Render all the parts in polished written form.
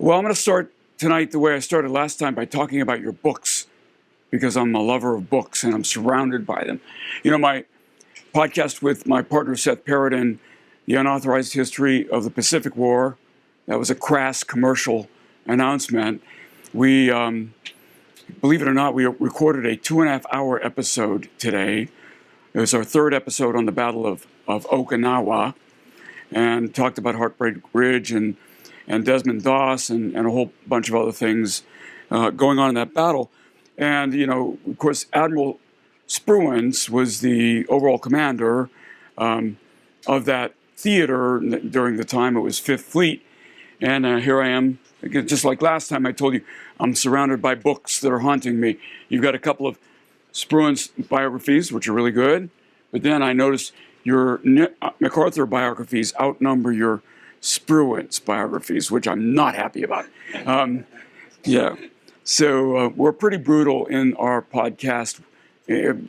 Well, I'm going to start tonight the way I started last time by talking about your books, because I'm a lover of books and I'm surrounded by them. You know, my podcast with my partner Seth Paradin, The Unauthorized History of the Pacific War, that was a crass commercial announcement. We, believe it or not, we recorded a 2.5-hour episode today. It was our third episode on the Battle of Okinawa, and talked about Heartbreak Ridge and Desmond Doss and a whole bunch of other things going on in that battle. And, you know, of course, Admiral Spruance was the overall commander of that theater during the time it was Fifth Fleet. And here I am, again, just like last time I told you, I'm surrounded by books that are haunting me. You've got a couple of Spruance biographies, which are really good. But then I noticed your MacArthur biographies outnumber your Spruance biographies, which I'm not happy about. Yeah. So we're pretty brutal in our podcast.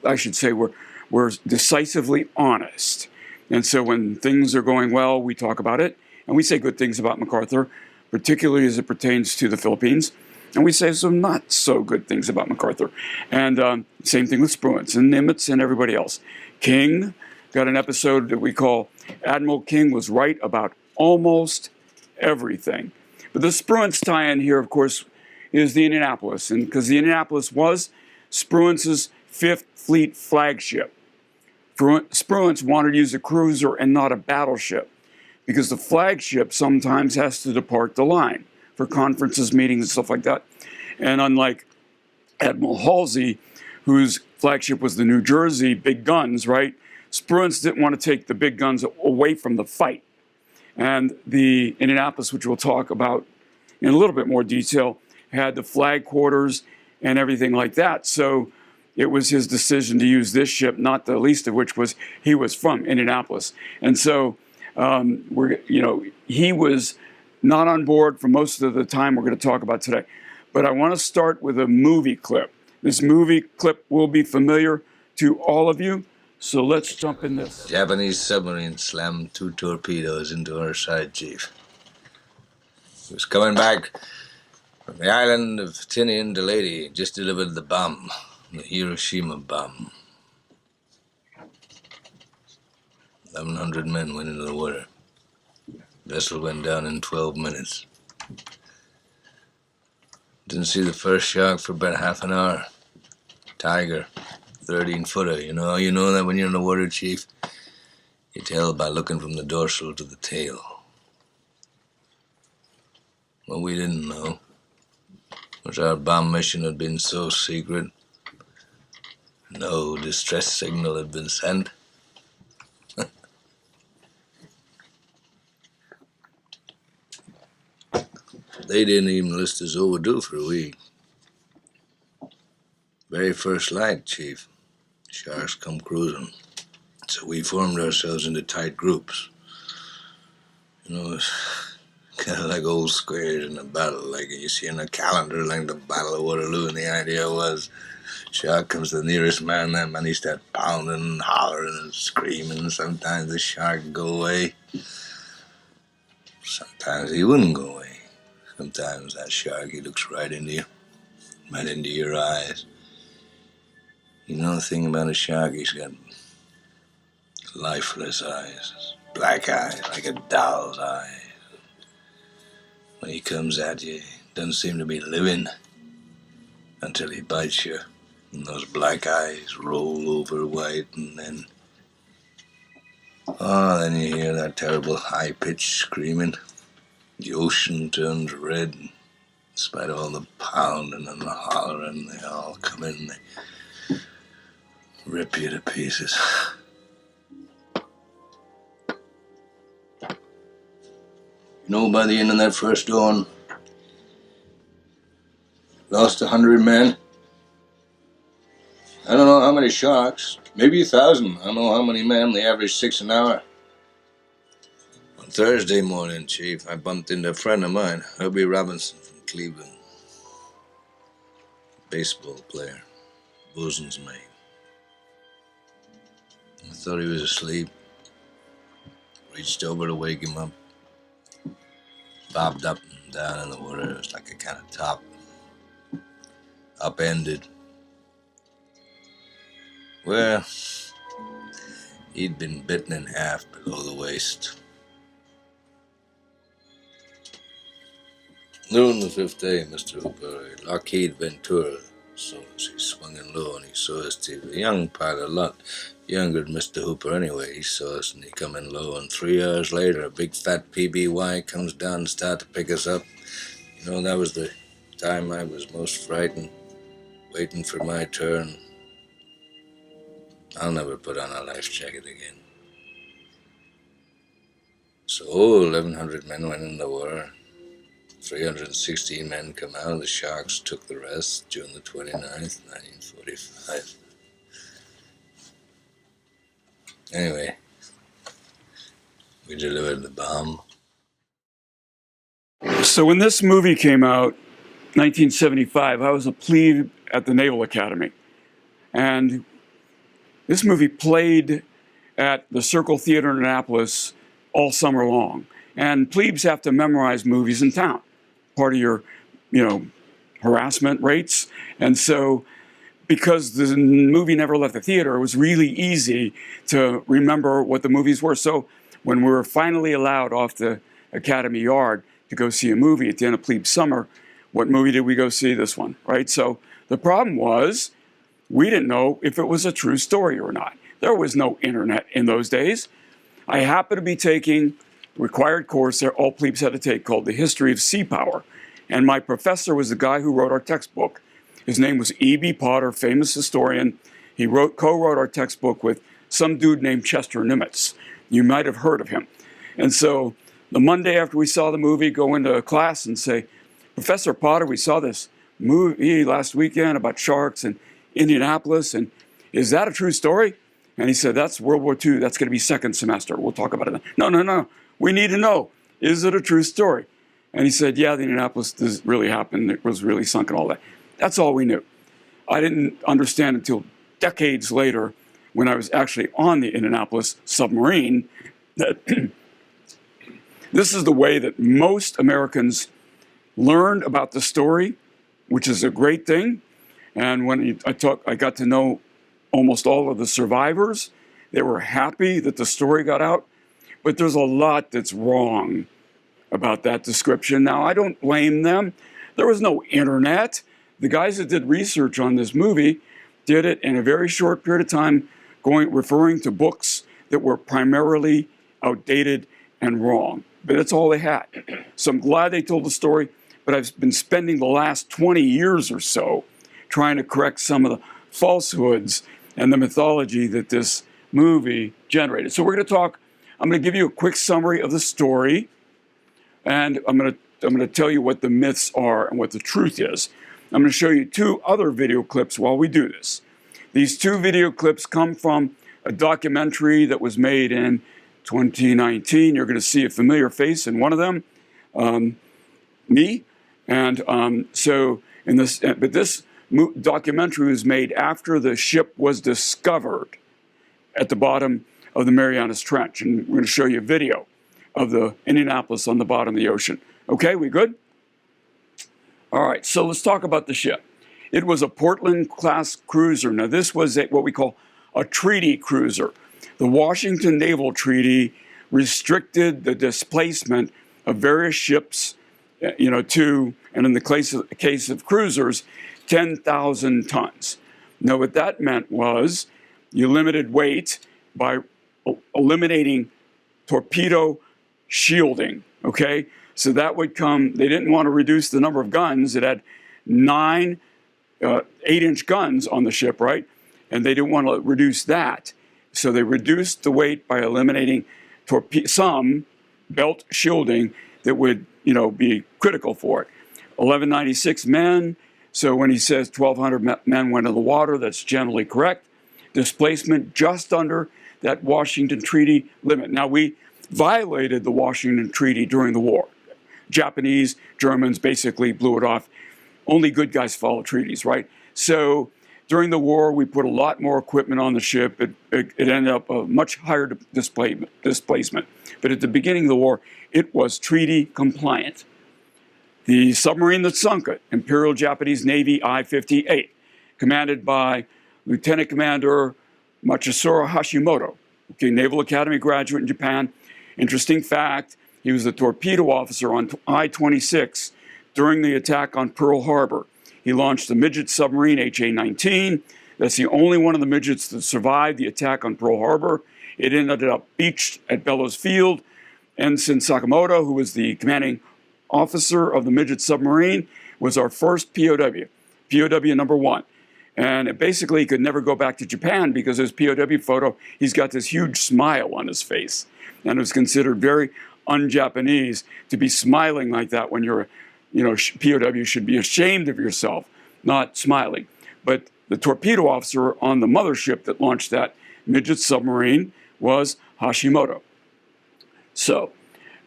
I should say we're decisively honest. And so when things are going well, we talk about it. And we say good things about MacArthur, particularly as it pertains to the Philippines. And we say some not so good things about MacArthur. And same thing with Spruance and Nimitz and everybody else. King got an episode that we call Admiral King Was Right About Almost Everything. But the Spruance tie-in here, of course, is the Indianapolis. And because the Indianapolis was Spruance's Fifth Fleet flagship. Spruance wanted to use a cruiser and not a battleship, because the flagship sometimes has to depart the line for conferences, meetings, and stuff like that. And unlike Admiral Halsey, whose flagship was the New Jersey big guns, right? Spruance didn't want to take the big guns away from the fight. And the Indianapolis, which we'll talk about in a little bit more detail, had the flag quarters and everything like that. So it was his decision to use this ship, not the least of which was he was from Indianapolis. And so he was not on board for most of the time we're going to talk about today. But I want to start with a movie clip. This movie clip will be familiar to all of you, so let's jump in this. Japanese submarine slammed 2 torpedoes into our side, Chief. He was coming back from the island of Tinian to Leyte, just delivered the bomb, the Hiroshima bomb. 1,100 men went into the water. Vessel went down in 12 minutes. Didn't see the first shark for about half an hour. Tiger, 13-footer. You know that when you're in the water, Chief? You tell by looking from the dorsal to the tail. What we didn't know was our bomb mission had been so secret, no distress signal had been sent. They didn't even list us overdue for a week. Very first light, Chief. Sharks come cruising. So we formed ourselves into tight groups. It's kind of like old squares in a battle, like you see in a calendar, like the Battle of Waterloo. And the idea was, shark comes to the nearest man, that man he starts pounding and hollering and screaming. Sometimes the shark would go away. Sometimes he wouldn't go away. Sometimes that shark, he looks right into you, right into your eyes. You know the thing about a shark, he's got lifeless eyes, black eyes, like a doll's eyes. When he comes at you, he doesn't seem to be living until he bites you. And those black eyes roll over white, and then you hear that terrible high-pitched screaming. The ocean turns red. In spite of all the pounding and the hollering, they all come in and they rip you to pieces. By the end of that first dawn, lost 100 men. I don't know how many sharks, maybe 1,000. I don't know how many men, they average 6 an hour. On Thursday morning, Chief, I bumped into a friend of mine, Herbie Robinson from Cleveland. Baseball player, bosun's mate. I thought he was asleep. Reached over to wake him up. Bobbed up and down in the water. It was like a kind of top, upended. Well, he'd been bitten in half below the waist. Noon the 5th day, Mr. Hooper, Lockheed Ventura. So as he swung in low and he saw us, he was a young pilot, a lot younger than Mr. Hooper anyway. He saw us and he come in low, and 3 hours later, a big fat PBY comes down and started to pick us up. You know, that was the time I was most frightened, waiting for my turn. I'll never put on a life jacket again. So 1,100 men went in the war. 316 men come out. The Sharks took the rest June the 29th, 1945. Anyway, we delivered the bomb. So when this movie came out, 1975, I was a plebe at the Naval Academy. And this movie played at the Circle Theater in Indianapolis all summer long. And plebes have to memorize movies in town, part of your, harassment rates. And so because the movie never left the theater, it was really easy to remember what the movies were. So when we were finally allowed off the Academy yard to go see a movie at the end of plebe summer, what movie did we go see? This one, right? So the problem was we didn't know if it was a true story or not. There was no internet in those days. I happened to be taking a required course that all plebes had to take called The History of Sea Power. And my professor was the guy who wrote our textbook. His name was E.B. Potter, famous historian. He co-wrote our textbook with some dude named Chester Nimitz. You might have heard of him. And so the Monday after we saw the movie, go into class and say, Professor Potter, we saw this movie last weekend about sharks in Indianapolis, and is that a true story? And he said, that's World War II. That's going to be second semester. We'll talk about it then. No. We need to know, is it a true story? And he said, yeah, the Indianapolis this really happened. It was really sunk and all that. That's all we knew. I didn't understand until decades later when I was actually on the Indianapolis submarine that this is the way that most Americans learned about the story, which is a great thing. And when I got to know almost all of the survivors, they were happy that the story got out. But there's a lot that's wrong about that description. Now, I don't blame them. There was no internet. The guys that did research on this movie did it in a very short period of time, referring to books that were primarily outdated and wrong. But that's all they had. So I'm glad they told the story, but I've been spending the last 20 years or so trying to correct some of the falsehoods and the mythology that this movie generated. So I'm going to give you a quick summary of the story, and I'm going to tell you what the myths are and what the truth is. I'm going to show you two other video clips while we do this. These two video clips come from a documentary that was made in 2019. You're going to see a familiar face in one of them, me. And but this documentary was made after the ship was discovered at the bottom of the Marianas Trench. And we're going to show you a video of the Indianapolis on the bottom of the ocean. Okay, we good? All right, so let's talk about the ship. It was a Portland-class cruiser. Now, this was what we call a treaty cruiser. The Washington Naval Treaty restricted the displacement of various ships, to, and in the case of cruisers, 10,000 tons. Now, what that meant was you limited weight by eliminating torpedo shielding, okay? So that would come, they didn't want to reduce the number of guns. It had 9 8-inch guns on the ship, right? And they didn't want to reduce that. So they reduced the weight by eliminating some belt shielding that would, be critical for it. 1196 men. So when he says 1,200 men went in the water, that's generally correct. Displacement just under that Washington Treaty limit. Now, we violated the Washington Treaty during the war. Japanese, Germans basically blew it off. Only good guys follow treaties, right? So during the war, we put a lot more equipment on the ship. It ended up a much higher displacement. But at the beginning of the war, it was treaty compliant. The submarine that sunk it, Imperial Japanese Navy I-58, commanded by Lieutenant Commander Machishiro Hashimoto, Naval Academy graduate in Japan. Interesting fact, he was the torpedo officer on I-26 during the attack on Pearl Harbor. He launched the midget submarine HA-19. That's the only one of the midgets that survived the attack on Pearl Harbor. It ended up beached at Bellows Field. Ensign Sakamoto, who was the commanding officer of the midget submarine, was our first POW, POW number 1. And basically, he could never go back to Japan because his POW photo, he's got this huge smile on his face. And it was considered very un-Japanese to be smiling like that when you're, POW should be ashamed of yourself, not smiling. But the torpedo officer on the mothership that launched that midget submarine was Hashimoto. So,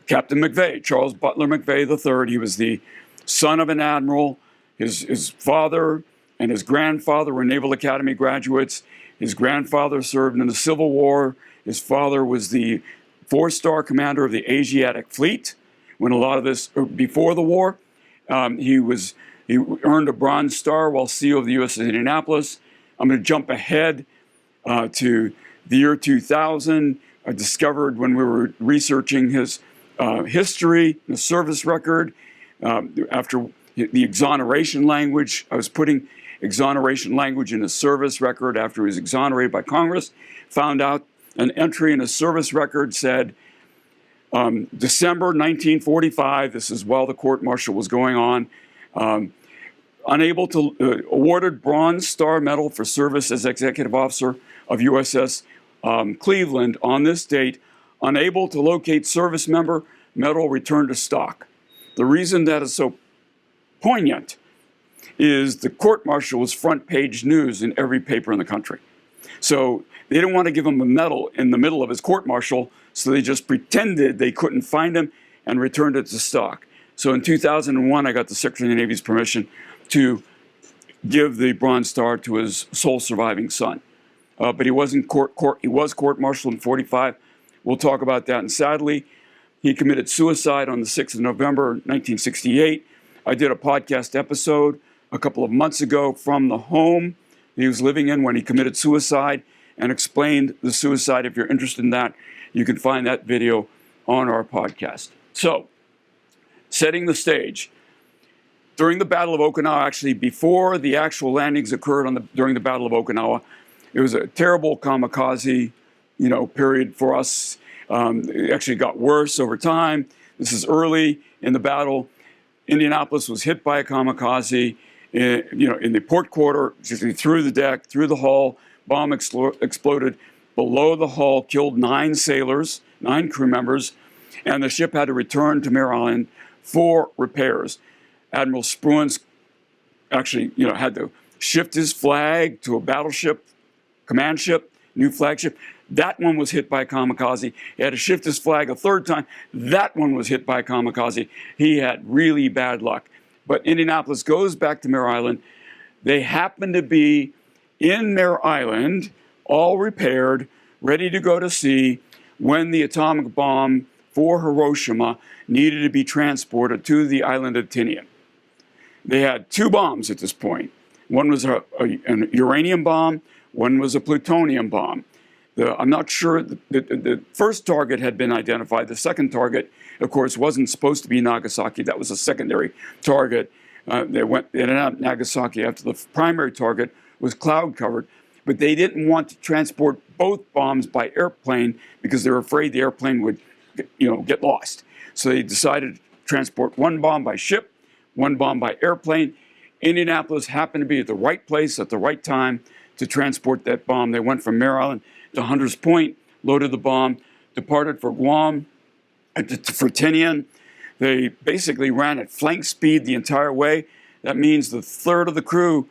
Captain McVay, Charles Butler McVay III, he was the son of an admiral. His father and his grandfather were Naval Academy graduates. His grandfather served in the Civil War. His father was the 4-star commander of the Asiatic Fleet. When a lot of this, before the war, he earned a Bronze Star while CEO of the USS Indianapolis. I'm going to jump ahead to the year 2000. I discovered when we were researching his history, the service record, after the exoneration language. I was putting exoneration language in his service record after he was exonerated by Congress. Found out an entry in his service record said, December 1945, this is while the court-martial was going on, awarded Bronze Star Medal for service as executive officer of USS Cleveland on this date, unable to locate service member, medal returned to stock. The reason that is so poignant is the court-martial was front-page news in every paper in the country. So they didn't want to give him a medal in the middle of his court-martial, so they just pretended they couldn't find him and returned it to stock. So in 2001, I got the Secretary of the Navy's permission to give the Bronze Star to his sole surviving son. But he wasn't he was court-martialed in 45. We'll talk about that. And sadly, he committed suicide on the 6th of November, 1968. I did a podcast episode a couple of months ago from the home he was living in when he committed suicide and explained the suicide. If you're interested in that, you can find that video on our podcast. So, setting the stage. During the Battle of Okinawa, actually before the actual landings occurred during the Battle of Okinawa, it was a terrible kamikaze, period for us. It actually got worse over time. This is early in the battle. Indianapolis was hit by a kamikaze, in the port quarter, through the deck, through the hull. Bomb exploded below the hull, killed 9 sailors, 9 crew members, and the ship had to return to Mare Island for repairs. Admiral Spruance actually, had to shift his flag to a battleship, command ship, new flagship. That one was hit by a kamikaze. He had to shift his flag a 3rd time. That one was hit by a kamikaze. He had really bad luck. But Indianapolis goes back to Mare Island. They happen to be in Mare Island, all repaired, ready to go to sea, when the atomic bomb for Hiroshima needed to be transported to the island of Tinian. They had 2 bombs at this point. One was an uranium bomb, one was a plutonium bomb. I'm not sure the first target had been identified. The second target, of course, wasn't supposed to be Nagasaki. That was a secondary target. They ended up Nagasaki after the primary target was cloud covered. But they didn't want to transport both bombs by airplane because they were afraid the airplane would, get lost. So they decided to transport 1 bomb by ship, 1 bomb by airplane. Indianapolis happened to be at the right place at the right time to transport that bomb. They went from Mare Island to Hunters Point, loaded the bomb, departed for Guam, for Tinian. They basically ran at flank speed the entire way. That means the 1/3 of the crew,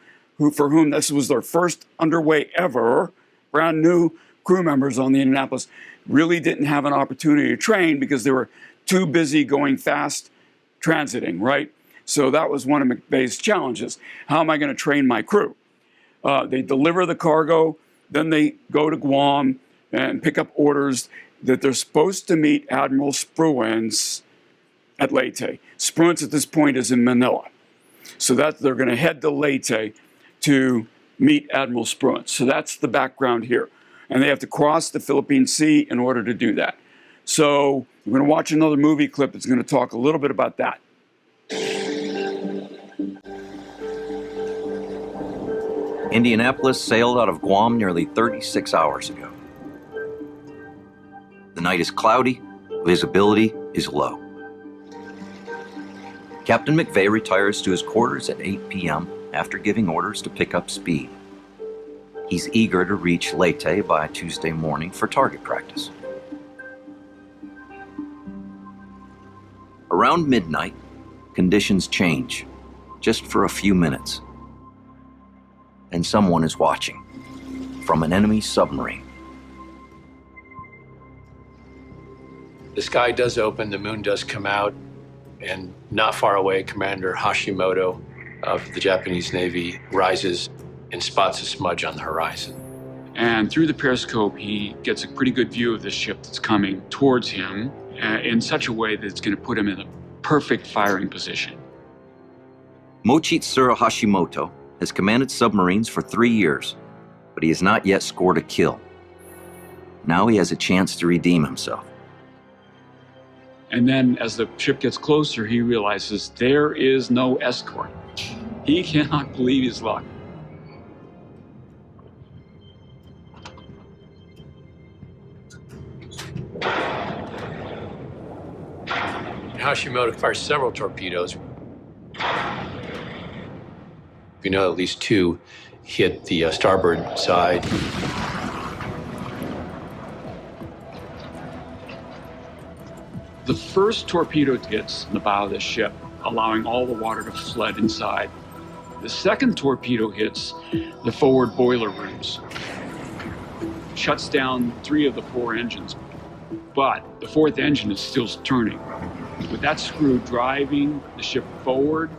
for whom this was their first underway ever, brand new crew members on the Indianapolis, really didn't have an opportunity to train because they were too busy going fast transiting, right? So that was one of McVay's challenges. How am I going to train my crew? They deliver the cargo, then they go to Guam and pick up orders that they're supposed to meet Admiral Spruance at Leyte. Spruance at this point is in Manila. So that they're going to head to Leyte to meet Admiral Spruance. So that's the background here. And they have to cross the Philippine Sea in order to do that. So we're going to watch another movie clip that's going to talk a little bit about that. Indianapolis sailed out of Guam nearly 36 hours ago. The night is cloudy, visibility is low. Captain McVay retires to his quarters at 8 p.m. after giving orders to pick up speed. He's eager to reach Leyte by Tuesday morning for target practice. Around midnight, conditions change, just for a few minutes. And someone is watching, from an enemy submarine. The sky does open, the moon does come out, and not far away, Commander Hashimoto of the Japanese Navy rises and spots a smudge on the horizon. And through the periscope, he gets a pretty good view of the ship that's coming towards him in such a way that it's going to put him in a perfect firing position. Mochitsuru Hashimoto has commanded submarines for 3 years, but he has not yet scored a kill. Now he has a chance to redeem himself. And then as the ship gets closer, he realizes there is no escort. He cannot believe his luck. Hashimoto fires several torpedoes. We know at least 2 hit the starboard side. The first torpedo hits the bow of the ship, allowing all the water to flood inside. The second torpedo hits the forward boiler rooms, shuts down 3 of the 4 engines, but the 4th engine is still turning. With that screw driving the ship forward,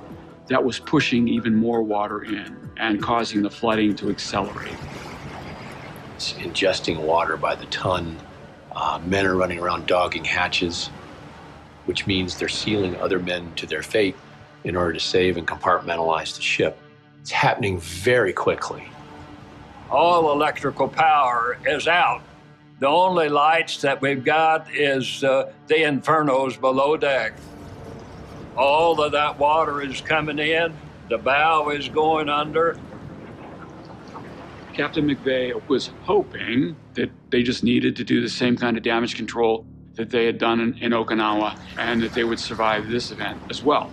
that was pushing even more water in and causing the flooding to accelerate. It's ingesting water by the ton. Men are running around dogging hatches, which means they're sealing other men to their fate in order to save and compartmentalize the ship. It's happening very quickly. All electrical power is out. The only lights that we've got is the infernos below deck. All of that water is coming in. The bow is going under. Captain McVay was hoping that they just needed to do the same kind of damage control that they had done in Okinawa, and that they would survive this event as well.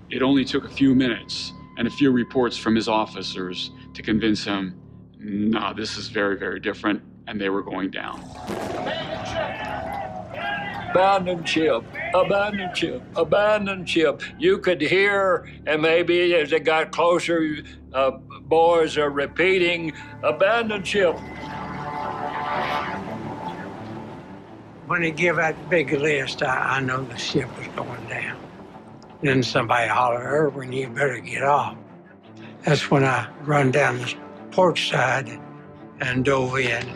It only took a few minutes and a few reports from his officers to convince him, no, this is very, very different, and they were going down. Abandoned ship, abandoned ship, abandoned ship. You could hear, and maybe as it got closer, boys are repeating, abandoned ship. When he gave that big list, I know the ship was going down. Then somebody hollered, "Irwin, you better get off." That's when I run down the port side and dove in.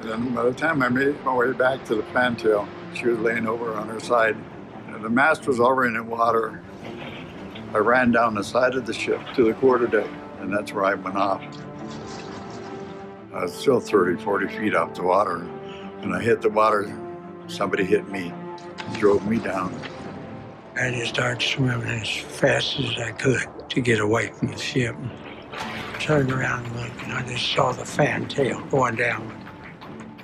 And then by the time I made my way back to the fantail, she was laying over on her side. And the mast was already in the water. I ran down the side of the ship to the quarterdeck, and that's where I went off. I was still 30, 40 feet off the water. When I hit the water, somebody hit me, drove me down. I just started swimming as fast as I could to get away from the ship. Turned around and looked, and I just saw the fantail going down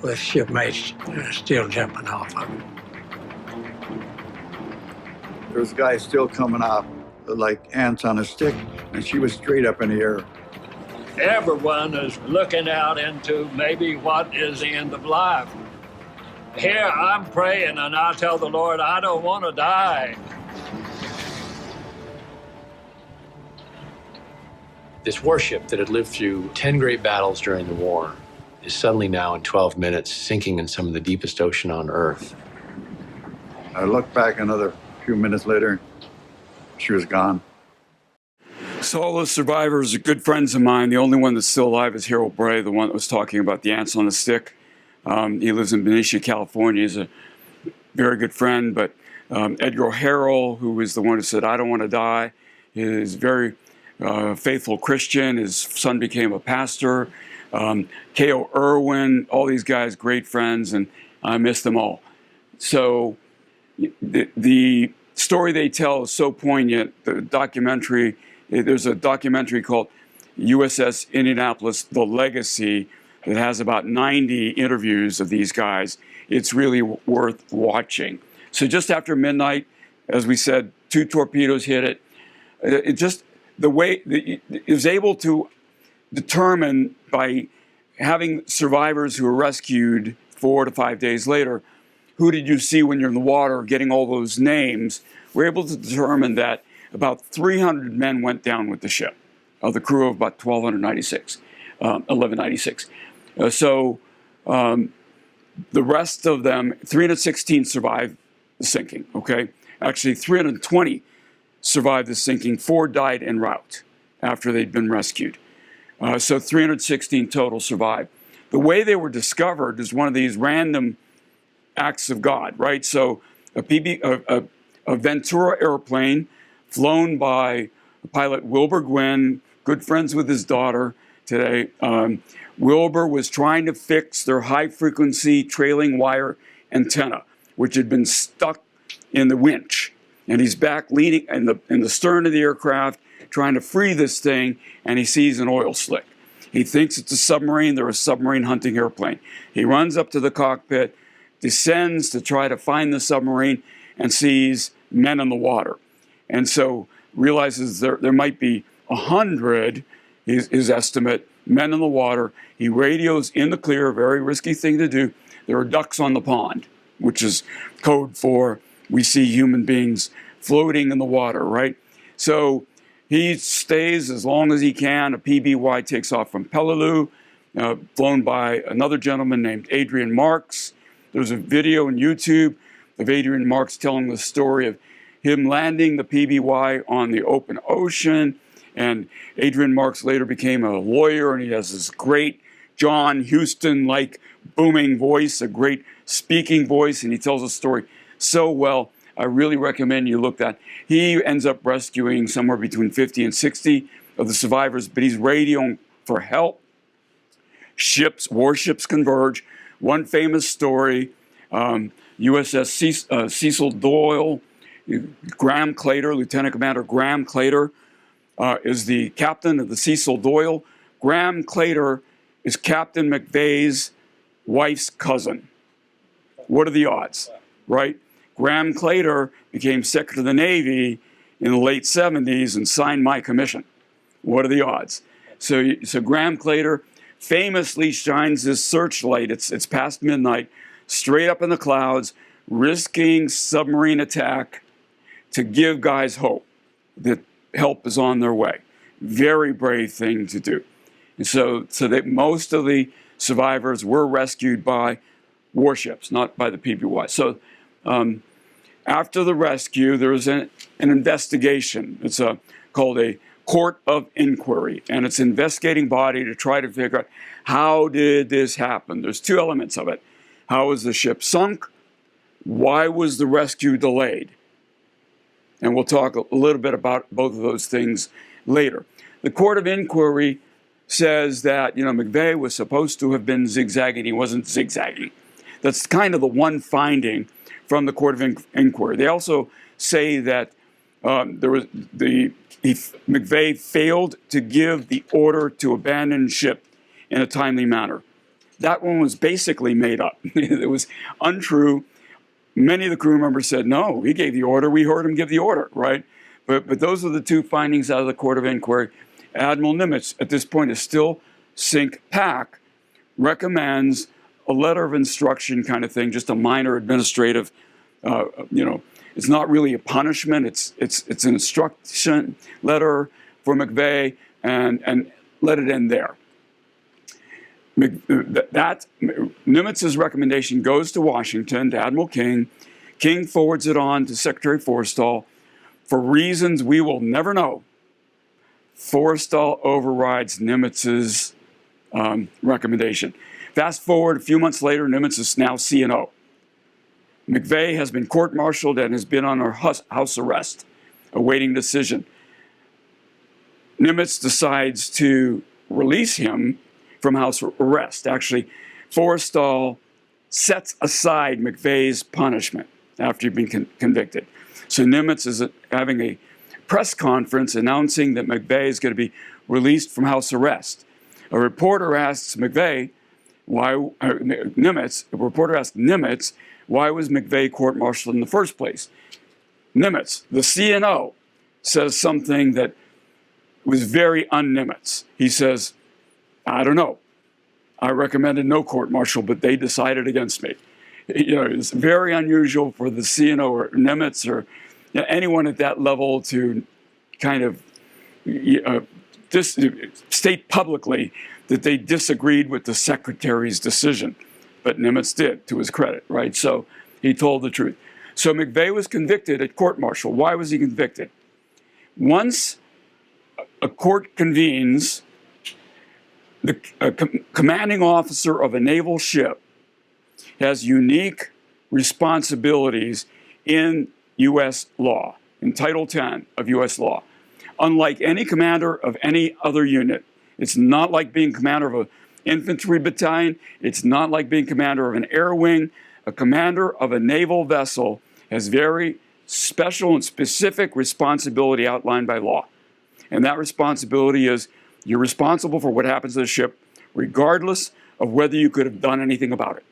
with shipmates still jumping off of it. There was guys still coming off like ants on a stick, and she was straight up in the air. Everyone is looking out into maybe what is the end of life. Here, I'm praying, and I tell the Lord, I don't want to die. This warship that had lived through 10 great battles during the war is suddenly now in 12 minutes sinking in some of the deepest ocean on Earth. I looked back another few minutes later, she was gone. So all those survivors are good friends of mine. The only one that's still alive is Harold Bray, the one that was talking about the ants on the stick. He lives in Benicia, California. He's a very good friend. But Edgar Harrell, who was the one who said, "I don't want to die," is very faithful Christian. His son became a pastor. K.O. Irwin, all these guys, great friends, and I miss them all. So the story they tell is so poignant. The documentary, there's a documentary called USS Indianapolis, The Legacy, that has about 90 interviews of these guys. It's really worth watching. So just after midnight, as we said, 2 torpedoes hit it. It just, the way it was able to determine by having survivors who were rescued 4 to 5 days later, who did you see when you're in the water, getting all those names, we're able to determine that about 300 men went down with the ship, of the crew of about 1196. The rest of them, 316 survived the sinking, okay? Actually, 320 survived the sinking. 4 died en route after they'd been rescued. So 316 total survived. The way they were discovered is one of these random acts of God, right? So a Ventura airplane flown by pilot Wilbur Gwynn, good friends with his daughter today. Wilbur was trying to fix their high-frequency trailing wire antenna, which had been stuck in the winch. And he's back leaning in the stern of the aircraft, trying to free this thing, and he sees an oil slick. He thinks it's a submarine. They're a submarine hunting airplane. He runs up to the cockpit, descends to try to find the submarine, and sees men in the water. And so realizes there might be 100, his estimate, men in the water. He radios in the clear, very risky thing to do. There are ducks on the pond, which is code for we see human beings floating in the water, right? So he stays as long as he can. A PBY takes off from Peleliu, flown by another gentleman named Adrian Marks. There's a video on YouTube of Adrian Marks telling the story of him landing the PBY on the open ocean. And Adrian Marks later became a lawyer, and he has this great John Huston-like booming voice, a great speaking voice, and he tells a story so well. I really recommend you look that. He ends up rescuing somewhere between 50 and 60 of the survivors, but he's radioing for help. Warships converge. One famous story, USS Cecil Doyle, Graham Claytor, Lieutenant Commander Graham Claytor, is the captain of the Cecil Doyle. Graham Claytor is Captain McVay's wife's cousin. What are the odds, right? Graham Claytor became Secretary of the Navy in the late 70s and signed my commission. What are the odds? So Graham Claytor famously shines this searchlight, it's past midnight, straight up in the clouds, risking submarine attack to give guys hope that help is on their way. Very brave thing to do. And so that most of the survivors were rescued by warships, not by the PBY. So after the rescue, there was an investigation. It's called a court of inquiry, and it's an investigating body to try to figure out how did this happen. There's 2 elements of it. How was the ship sunk? Why was the rescue delayed? And we'll talk a little bit about both of those things later. The court of inquiry says that, McVay was supposed to have been zigzagging. He wasn't zigzagging. That's kind of the one finding from the court of inquiry. They also say that McVay failed to give the order to abandon ship in a timely manner. That one was basically made up. It was untrue. Many of the crew members said, no, he gave the order. We heard him give the order, right? But those are the 2 findings out of the court of inquiry. Admiral Nimitz, at this point, is still sink pack, recommends a letter of instruction kind of thing, just a minor administrative, it's not really a punishment. It's an instruction letter for McVay, and let it end there. Nimitz's recommendation goes to Washington, to Admiral King. King forwards it on to Secretary Forrestal. For reasons we will never know, Forrestal overrides Nimitz's recommendation. Fast forward a few months later, Nimitz is now CNO. McVay has been court-martialed and has been under house arrest, awaiting decision. Nimitz decides to release him from house arrest. Actually, Forrestal sets aside McVay's punishment after he'd been convicted. So Nimitz is having a press conference announcing that McVay is going to be released from house arrest. A reporter asks Nimitz, why was McVay court-martialed in the first place? Nimitz, the CNO, says something that was very un-Nimitz. He says, I don't know. I recommended no court-martial, but they decided against me. It's very unusual for the CNO or Nimitz or anyone at that level to kind of state publicly that they disagreed with the secretary's decision. But Nimitz did, to his credit, right? So he told the truth. So McVay was convicted at court-martial. Why was he convicted? Once a court convenes, the commanding officer of a naval ship has unique responsibilities in U.S. law, in Title 10 of U.S. law. Unlike any commander of any other unit, it's not like being commander of an infantry battalion. It's not like being commander of an air wing. A commander of a naval vessel has very special and specific responsibility outlined by law. And that responsibility is you're responsible for what happens to the ship, regardless of whether you could have done anything about it.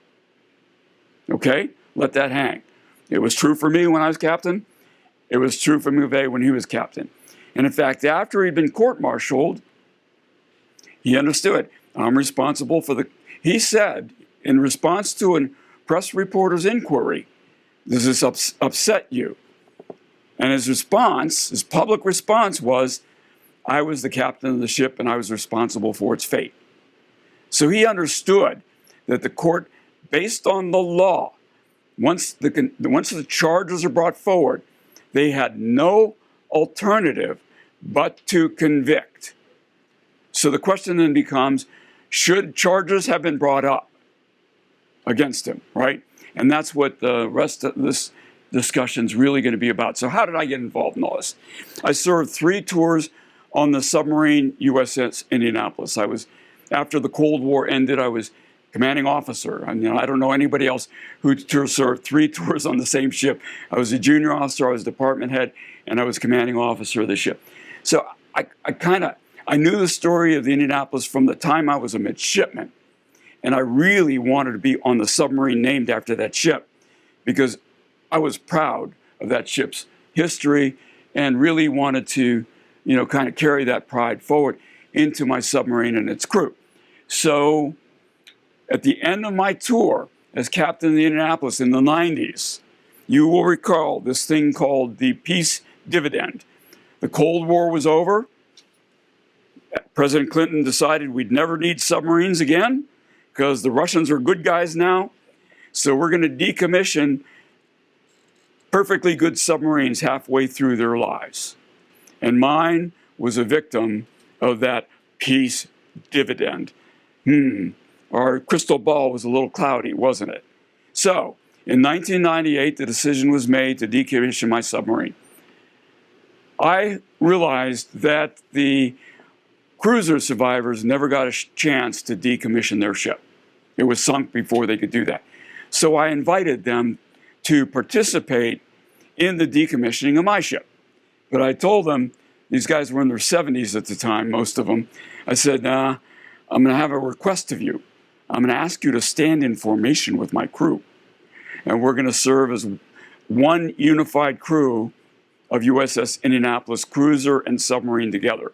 Okay? Let that hang. It was true for me when I was captain. It was true for McVay when he was captain. And in fact, after he'd been court-martialed, he understood. I'm responsible for he said, in response to a press reporter's inquiry, does this upset you? And his response, his public response was, I was the captain of the ship and I was responsible for its fate. So he understood that the court, based on the law, once the charges are brought forward, they had no alternative but to convict. So the question then becomes, should charges have been brought up against him, right? And that's what the rest of this discussion is really going to be about. So how did I get involved in all this? I served 3 tours on the submarine USS Indianapolis. After the Cold War ended, I was commanding officer. I don't know anybody else who served 3 tours on the same ship. I was a junior officer, I was department head, and I was commanding officer of the ship. So I knew the story of the Indianapolis from the time I was a midshipman. And I really wanted to be on the submarine named after that ship because I was proud of that ship's history and really wanted to, kind of carry that pride forward into my submarine and its crew. So at the end of my tour as captain of the Indianapolis in the 90s, you will recall this thing called the peace dividend. The Cold War was over. President Clinton decided we'd never need submarines again because the Russians are good guys now. So we're going to decommission perfectly good submarines halfway through their lives. And mine was a victim of that peace dividend. Our crystal ball was a little cloudy, wasn't it? So in 1998, the decision was made to decommission my submarine. I realized that the cruiser survivors never got a chance to decommission their ship. It was sunk before they could do that. So I invited them to participate in the decommissioning of my ship. But I told them, these guys were in their 70s at the time, most of them. I said, I'm going to have a request of you. I'm going to ask you to stand in formation with my crew. And we're going to serve as one unified crew of USS Indianapolis cruiser and submarine together.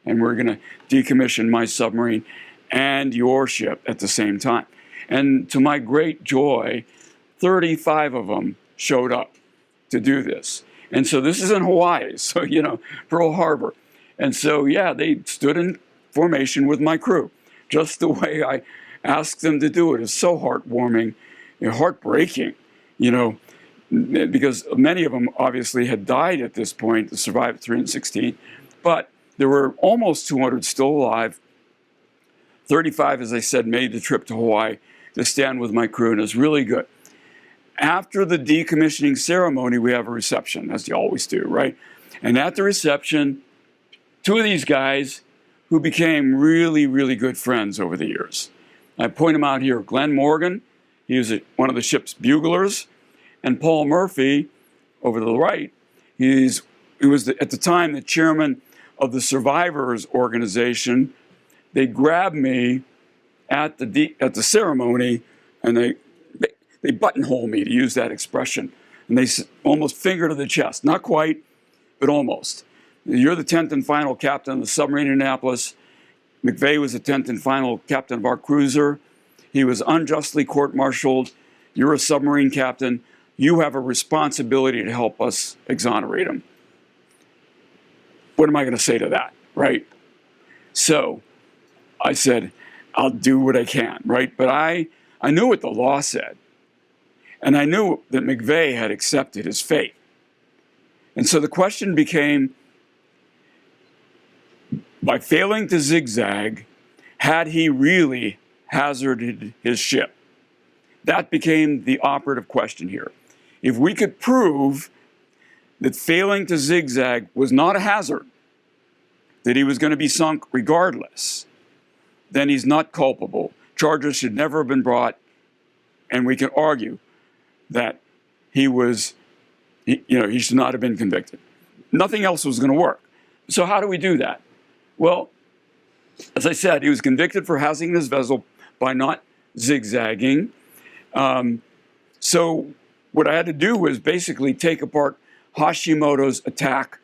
And we're going to decommission my submarine and your ship at the same time. And to my great joy, 35 of them showed up to do this. And so this is in Hawaii, so, Pearl Harbor. And so, they stood in formation with my crew, just the way I asked them to do it. It's so heartwarming, heartbreaking, because many of them obviously had died at this point, to survive 316. But there were almost 200 still alive. 35, as I said, made the trip to Hawaii to stand with my crew, and it was really good. After the decommissioning ceremony, we have a reception, as you always do, right? And at the reception, two of these guys who became really, really good friends over the years. I point them out here. Glenn Morgan, he was one of the ship's buglers, and Paul Murphy, over to the right, he was at the time the chairman of the survivors organization. They grabbed me at the ceremony, and they buttonhole me, to use that expression, and they almost finger to the chest. Not quite, but almost. You're the 10th and final captain of the submarine Indianapolis. McVay was the 10th and final captain of our cruiser. He was unjustly court-martialed. You're a submarine captain. You have a responsibility to help us exonerate him. What am I going to say to that, right? So I said, I'll do what I can, right? But I knew what the law said. And I knew that McVay had accepted his fate. And so the question became, by failing to zigzag, had he really hazarded his ship? That became the operative question here. If we could prove that failing to zigzag was not a hazard, that he was going to be sunk regardless, then he's not culpable. Charges should never have been brought, and we can argue that he should not have been convicted. Nothing else was going to work. So how do we do that? Well, as I said, he was convicted for hazarding his vessel by not zigzagging. So what I had to do was basically take apart Hashimoto's attack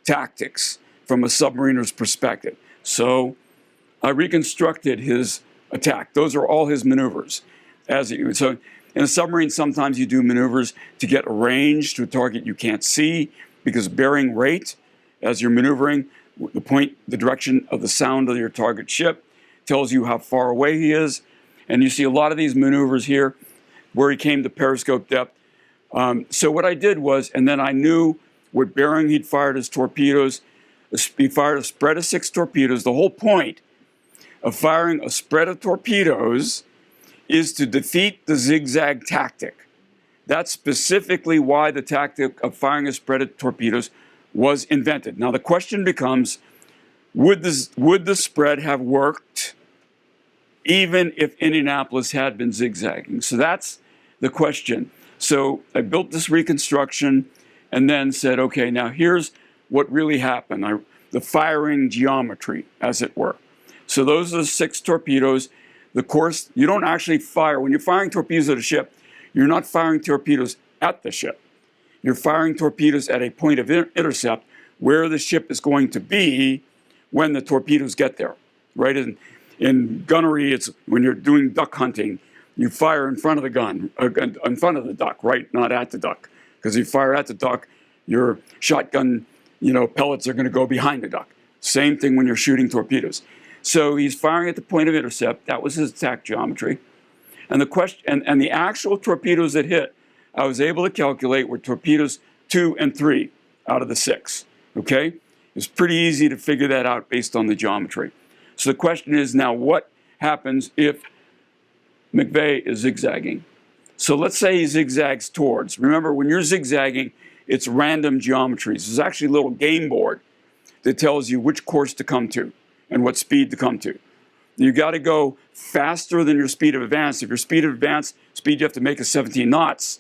tactics from a submariner's perspective. So I reconstructed his attack. Those are all his maneuvers. So in a submarine, sometimes you do maneuvers to get a range to a target you can't see, because bearing rate, as you're maneuvering, the direction of the sound of your target ship tells you how far away he is. And you see a lot of these maneuvers here where he came to periscope depth. So what I did was, and then I knew what bearing he'd fired his torpedoes. He fired a spread of 6 torpedoes. The whole point of firing a spread of torpedoes is to defeat the zigzag tactic. That's specifically why the tactic of firing a spread of torpedoes was invented. Now the question becomes, would the spread have worked even if Indianapolis had been zigzagging? So that's the question. So I built this reconstruction and then said, okay, now here's what really happened. The firing geometry, as it were. So those are the 6 torpedoes. The course, you don't actually fire. When you're firing torpedoes at a ship, you're not firing torpedoes at the ship. You're firing torpedoes at a point of intercept where the ship is going to be when the torpedoes get there, right? In gunnery, it's when you're doing duck hunting, you fire in front of the gun, in front of the duck, right? Not at the duck. Because if you fire at the duck, your shotgun, pellets are going to go behind the duck. Same thing when you're shooting torpedoes. So he's firing at the point of intercept. That was his attack geometry. And the question, and the actual torpedoes that hit, I was able to calculate were torpedoes 2 and 3 out of the 6. Okay? It's pretty easy to figure that out based on the geometry. So the question is now, what happens if McVay is zigzagging? So let's say he zigzags towards. Remember, when you're zigzagging, it's random geometries. There's actually a little game board that tells you which course to come to and what speed to come to. You got to go faster than your speed of advance. If your speed of advance, speed you have to make is 17 knots.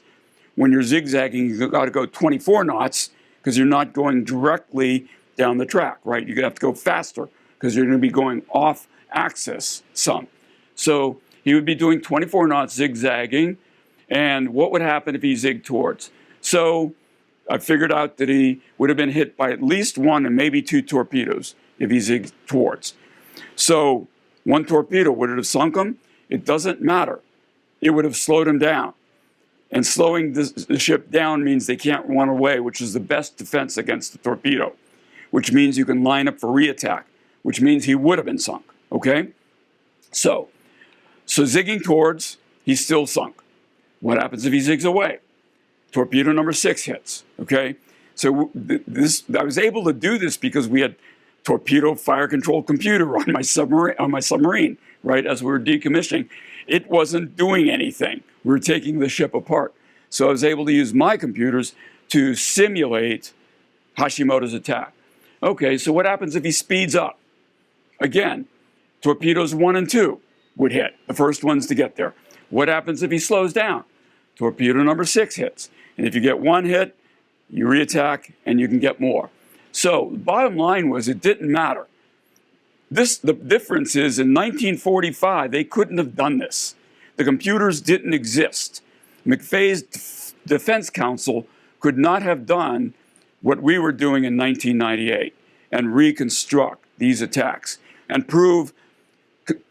When you're zigzagging, you've got to go 24 knots because you're not going directly down the track, right? You're going to have to go faster because you're going to be going off axis some. So he would be doing 24 knots zigzagging. And what would happen if he zigged towards? So I figured out that he would have been hit by at least 1 and maybe 2 torpedoes if he zigged towards. So 1 torpedo, would it have sunk him? It doesn't matter. It would have slowed him down. And slowing the ship down means they can't run away, which is the best defense against the torpedo, which means you can line up for reattack, which means he would have been sunk, okay? So zigging towards, he's still sunk. What happens if he zigs away? Torpedo number 6 hits, okay? So I was able to do this because we had torpedo fire control computer on my submarine, right, as we were decommissioning. It wasn't doing anything. We were taking the ship apart. So I was able to use my computers to simulate Hashimoto's attack. Okay, so what happens if he speeds up? Again, torpedoes 1 and 2 would hit, the first ones to get there. What happens if he slows down? Torpedo number 6 hits. And if you get 1 hit, you reattack and you can get more. So the bottom line was it didn't matter. The difference is in 1945, they couldn't have done this. The computers didn't exist. McVay's defense counsel could not have done what we were doing in 1998 and reconstruct these attacks and prove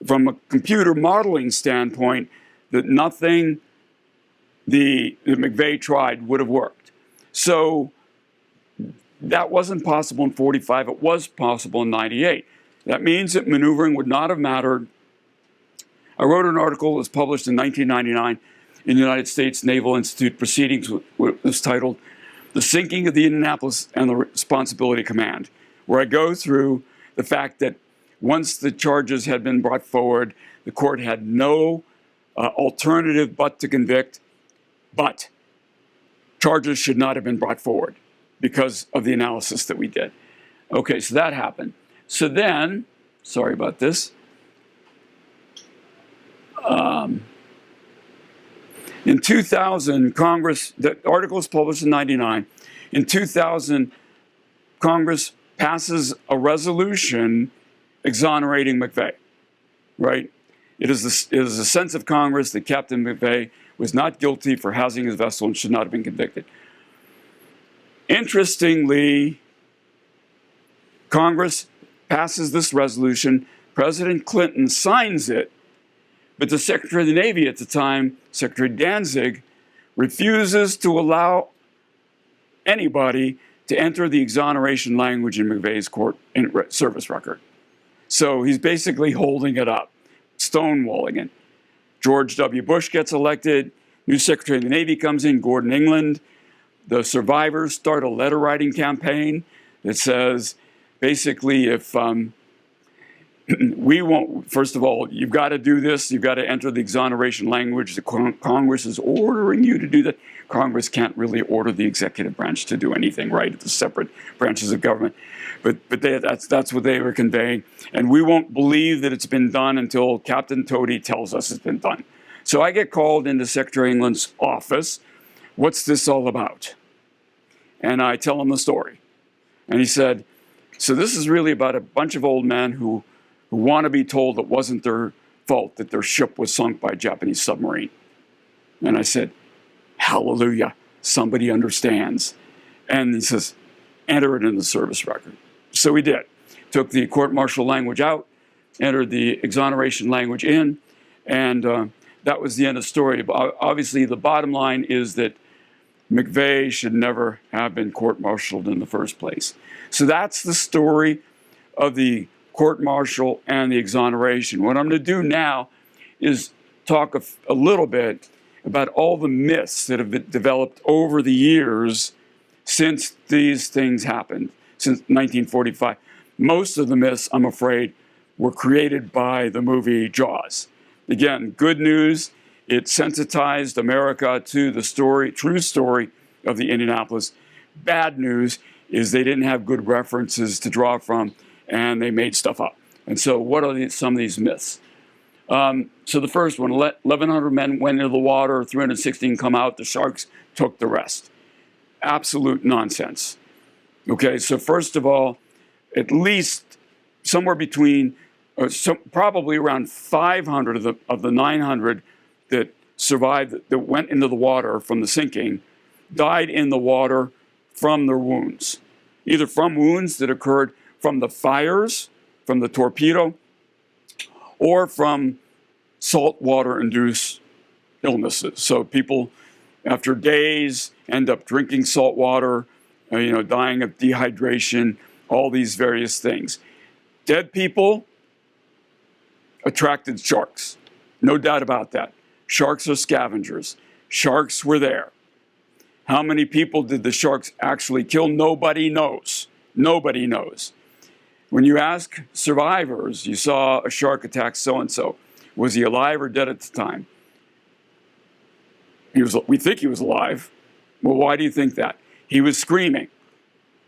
from a computer modeling standpoint that nothing that McVay tried would have worked. So that wasn't possible in 45. It was possible in 98. That means that maneuvering would not have mattered. I wrote an article that was published in 1999 in the United States Naval Institute Proceedings. It was titled The Sinking of the Indianapolis and the Responsibility Command, where I go through the fact that once the charges had been brought forward, the court had no alternative but to convict, but charges should not have been brought forward because of the analysis that we did. Okay, so that happened. So then, sorry about this. In 2000, Congress, the article was published in 99. In 2000, Congress passes a resolution exonerating McVay, right? It is a sense of Congress that Captain McVay was not guilty for housing his vessel and should not have been convicted. Interestingly, Congress passes this resolution, President Clinton signs it, but the Secretary of the Navy at the time, Secretary Danzig, refuses to allow anybody to enter the exoneration language in McVay's court service record. So he's basically holding it up, stonewalling it. George W. Bush gets elected, new Secretary of the Navy comes in, Gordon England. The survivors start a letter writing campaign that says, basically, if we won't, first of all, you've got to do this, you've got to enter the exoneration language. The Congress is ordering you to do that. Congress can't really order the executive branch to do anything, right? It's separate branches of government. But that's what they were conveying. And we won't believe that it's been done until Captain Toady tells us it's been done. So I get called into Secretary England's office. What's this all about? And I tell him the story. And he said, so this is really about a bunch of old men who want to be told it wasn't their fault that their ship was sunk by a Japanese submarine. And I said, hallelujah, somebody understands. And he says, enter it in the service record. So we did. Took the court-martial language out, entered the exoneration language in, and that was the end of the story. But obviously, the bottom line is that McVay should never have been court-martialed in the first place. So that's the story of the court-martial and the exoneration. What I'm going to do now is talk a little bit about all the myths that have been developed over the years since these things happened, since 1945. Most of the myths, I'm afraid, were created by the movie Jaws. Again, good news, it sensitized America to the true story of the Indianapolis. Bad news is they didn't have good references to draw from, and they made stuff up. And so what are some of these myths? So the first one, 1,100 men went into the water, 316 come out, the sharks took the rest. Absolute nonsense. Okay, so first of all, at least somewhere between, probably around 500 of the 900 that survived, that went into the water from the sinking, died in the water from their wounds. Either from wounds that occurred from the fires, from the torpedo, or from saltwater-induced illnesses. So people, after days, end up drinking salt water, dying of dehydration, all these various things. Dead people attracted sharks. No doubt about that. Sharks are scavengers. Sharks were there. How many people did the sharks actually kill? Nobody knows. Nobody knows. When you ask survivors, you saw a shark attack so-and-so. Was he alive or dead at the time? we think he was alive. Well, why do you think that? He was screaming.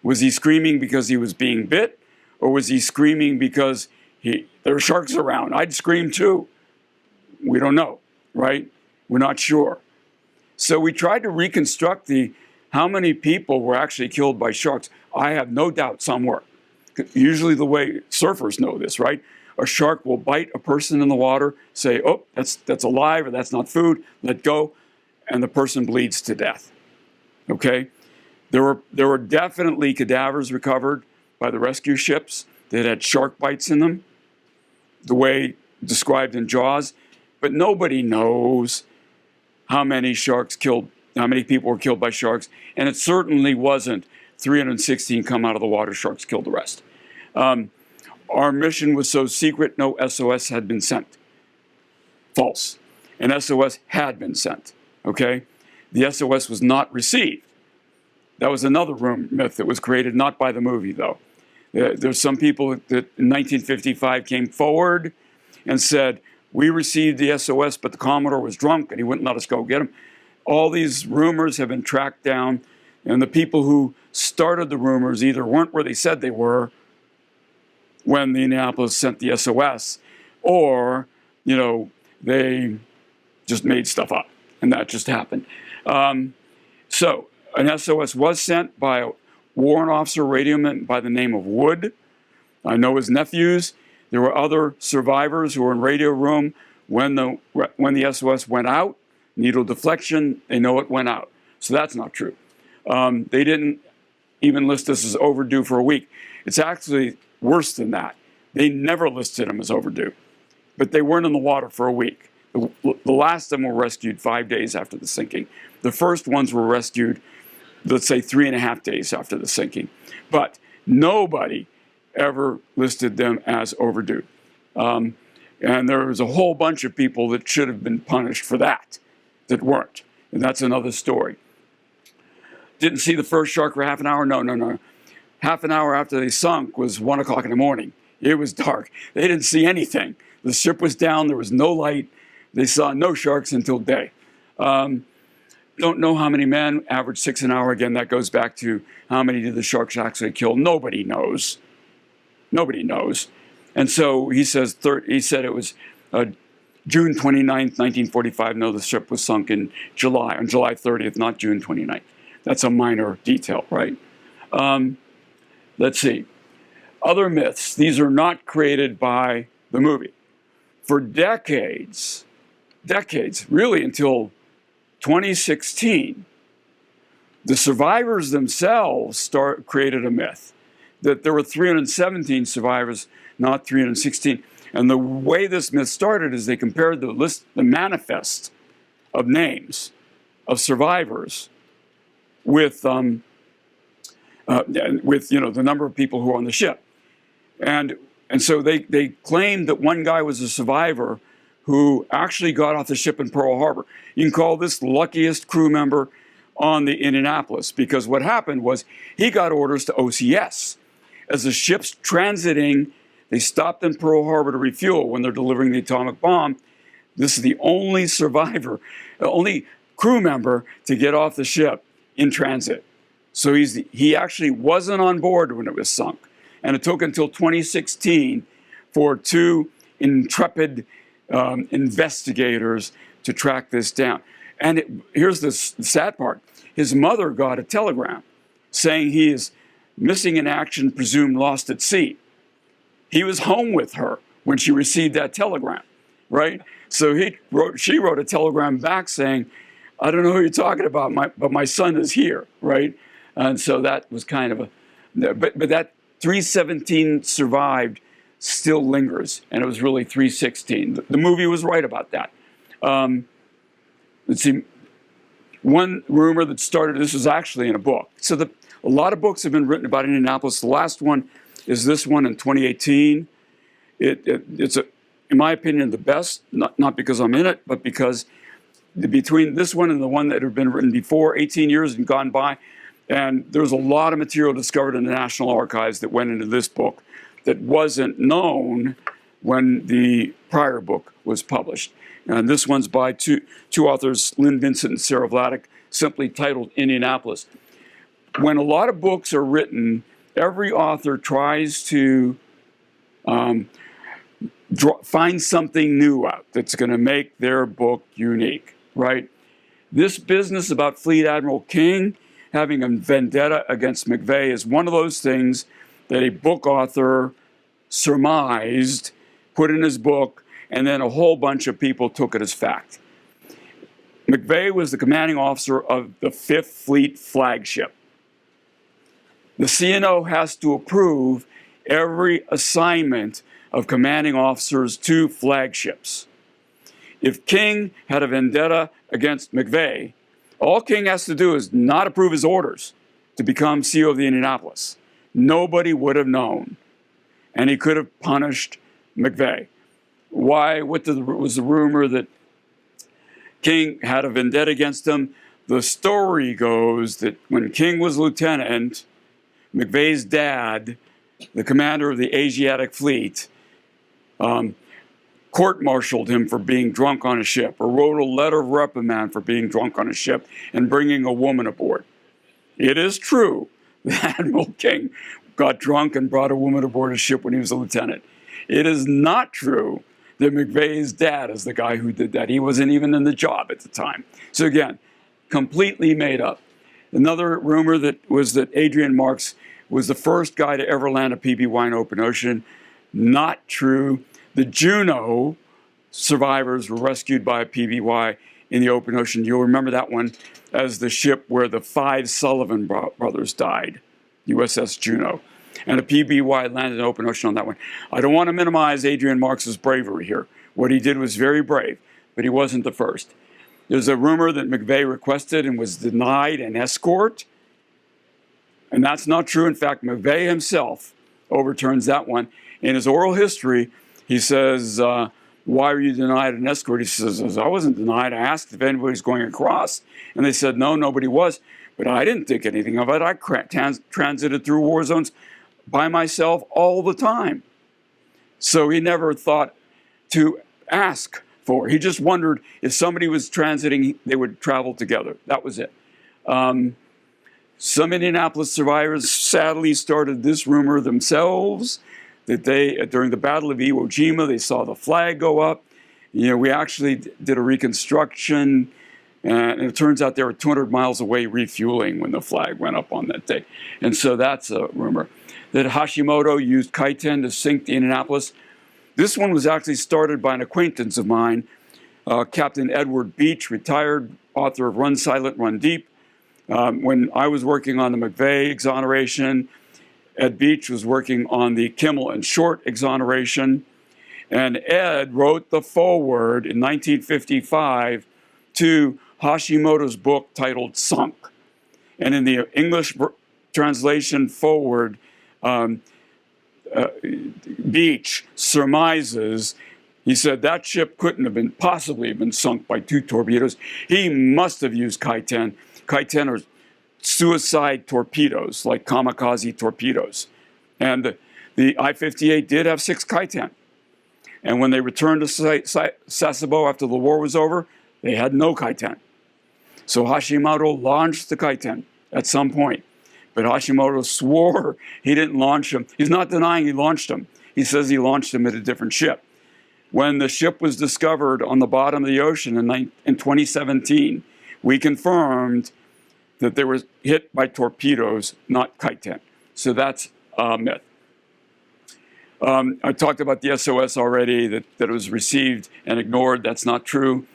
Was he screaming because he was being bit, or was he screaming because there were sharks around? I'd scream too. We don't know, right? We're not sure. So we tried to reconstruct how many people were actually killed by sharks. I have no doubt some were. Usually the way surfers know this, right? A shark will bite a person in the water, say, oh, that's alive, or that's not food, let go, and the person bleeds to death. Okay? There were definitely cadavers recovered by the rescue ships that had shark bites in them, the way described in Jaws, but nobody knows how many people were killed by sharks, and it certainly wasn't 316 come out of the water, sharks killed the rest. Our mission was so secret, no SOS had been sent. False. An SOS had been sent, okay? The SOS was not received. That was another myth that was created, not by the movie, though. There's some people that in 1955 came forward and said, we received the SOS, but the Commodore was drunk and he wouldn't let us go get him. All these rumors have been tracked down, and the people who started the rumors either weren't where they said they were when the Indianapolis sent the SOS, or, they just made stuff up, and that just happened. So an SOS was sent by a warrant officer, radioman by the name of Wood. I know his nephews. There were other survivors who were in radio room when the SOS went out. Needle deflection, they know it went out. So that's not true. They didn't even list us as overdue for a week. It's actually worse than that. They never listed them as overdue, but they weren't in the water for a week. The last of them were rescued 5 days after the sinking. The first ones were rescued, let's say 3.5 days after the sinking. But nobody ever listed them as overdue. And there was a whole bunch of people that should have been punished for that weren't. And that's another story. Didn't see the first shark for half an hour? No. Half an hour after they sunk was 1 o'clock in the morning. It was dark. They didn't see anything. The ship was down. There was no light. They saw no sharks until day. Don't know how many men, average 6 an hour. Again, that goes back to how many did the sharks actually kill. Nobody knows. Nobody knows. And so he said it was June 29th, 1945. No, the ship was sunk on July 30th, not June 29th. That's a minor detail, right? Let's see. Other myths. These are not created by the movie. For decades, really until 2016, the survivors themselves created a myth that there were 317 survivors, not 316. And the way this myth started is they compared the manifest of names of survivors with the number of people who were on the ship, and so they claimed that one guy was a survivor who actually got off the ship in Pearl Harbor. You can call this the luckiest crew member on the Indianapolis, because what happened was he got orders to OCS. As the ship's transiting, they stopped in Pearl Harbor to refuel when they're delivering the atomic bomb. This is the only survivor, the only crew member to get off the ship in transit. So he actually wasn't on board when it was sunk. And it took until 2016 for two intrepid investigators to track this down. And here's the sad part. His mother got a telegram saying he is missing in action, presumed lost at sea. He was home with her when she received that telegram, right? So she wrote a telegram back saying, I don't know who you're talking about, but my son is here, right? And so that was kind of but that 317 survived still lingers, and it was really 316. The movie was right about that. Let's see, one rumor that started, this was actually in a book. So a lot of books have been written about Indianapolis. The last one is this one in 2018. It's in my opinion, the best, not because I'm in it, but because between this one and the one that had been written before, 18 years had gone by, and there was a lot of material discovered in the National Archives that went into this book that wasn't known when the prior book was published. And this one's by two authors, Lynn Vincent and Sarah Vladeck, simply titled Indianapolis. When a lot of books are written, every author tries to find something new out that's going to make their book unique, right? This business about Fleet Admiral King having a vendetta against McVay is one of those things that a book author surmised, put in his book, and then a whole bunch of people took it as fact. McVay was the commanding officer of the 5th Fleet flagship. The CNO has to approve every assignment of commanding officers to flagships. If King had a vendetta against McVay, all King has to do is not approve his orders to become CO of the Indianapolis. Nobody would have known, and he could have punished McVay. Why? What was the rumor that King had a vendetta against him? The story goes that when King was lieutenant, McVay's dad, the commander of the Asiatic Fleet, court-martialed him for being drunk on a ship, or wrote a letter of reprimand for being drunk on a ship and bringing a woman aboard. It is true that Admiral King got drunk and brought a woman aboard a ship when he was a lieutenant. It is not true that McVay's dad is the guy who did that. He wasn't even in the job at the time. So again, completely made up. Another rumor that was that Adrian Marks was the first guy to ever land a PBY in open ocean. Not true. The Juno survivors were rescued by a PBY in the open ocean. You'll remember that one as the ship where the 5 Sullivan brothers died, USS Juno. And a PBY landed in open ocean on that one. I don't want to minimize Adrian Marks's bravery here. What he did was very brave, but he wasn't the first. There's a rumor that McVay requested and was denied an escort, and that's not true. In fact, McVay himself overturns that one. In his oral history, he says, why were you denied an escort? He says, I wasn't denied. I asked if anybody was going across, and they said, no, nobody was. But I didn't think anything of it. I transited through war zones by myself all the time. So he never thought to ask for. He just wondered if somebody was transiting, they would travel together. That was it. Some Indianapolis survivors sadly started this rumor themselves, that they, during the Battle of Iwo Jima, they saw the flag go up. You know, we actually did a reconstruction, and it turns out they were 200 miles away refueling when the flag went up on that day. And so that's a rumor. That Hashimoto used Kaiten to sink the Indianapolis. This one was actually started by an acquaintance of mine, Captain Edward Beach, retired author of Run Silent, Run Deep. When I was working on the McVay exoneration, Ed Beach was working on the Kimmel and Short exoneration. And Ed wrote the foreword in 1955 to Hashimoto's book titled Sunk. And in the English translation foreword, Beach surmises, he said that ship couldn't have possibly been sunk by 2 torpedoes. He must have used Kaiten. Kaiten are suicide torpedoes, like kamikaze torpedoes. And the I-58 did have 6 Kaiten. And when they returned to Sasebo after the war was over, they had no Kaiten. So Hashimoto launched the Kaiten at some point. But Hashimoto swore he didn't launch them. He's not denying he launched them. He says he launched them at a different ship. When the ship was discovered on the bottom of the ocean in 2017, we confirmed that they were hit by torpedoes, not Kaiten. So that's a myth. I talked about the SOS already, that it was received and ignored. That's not true.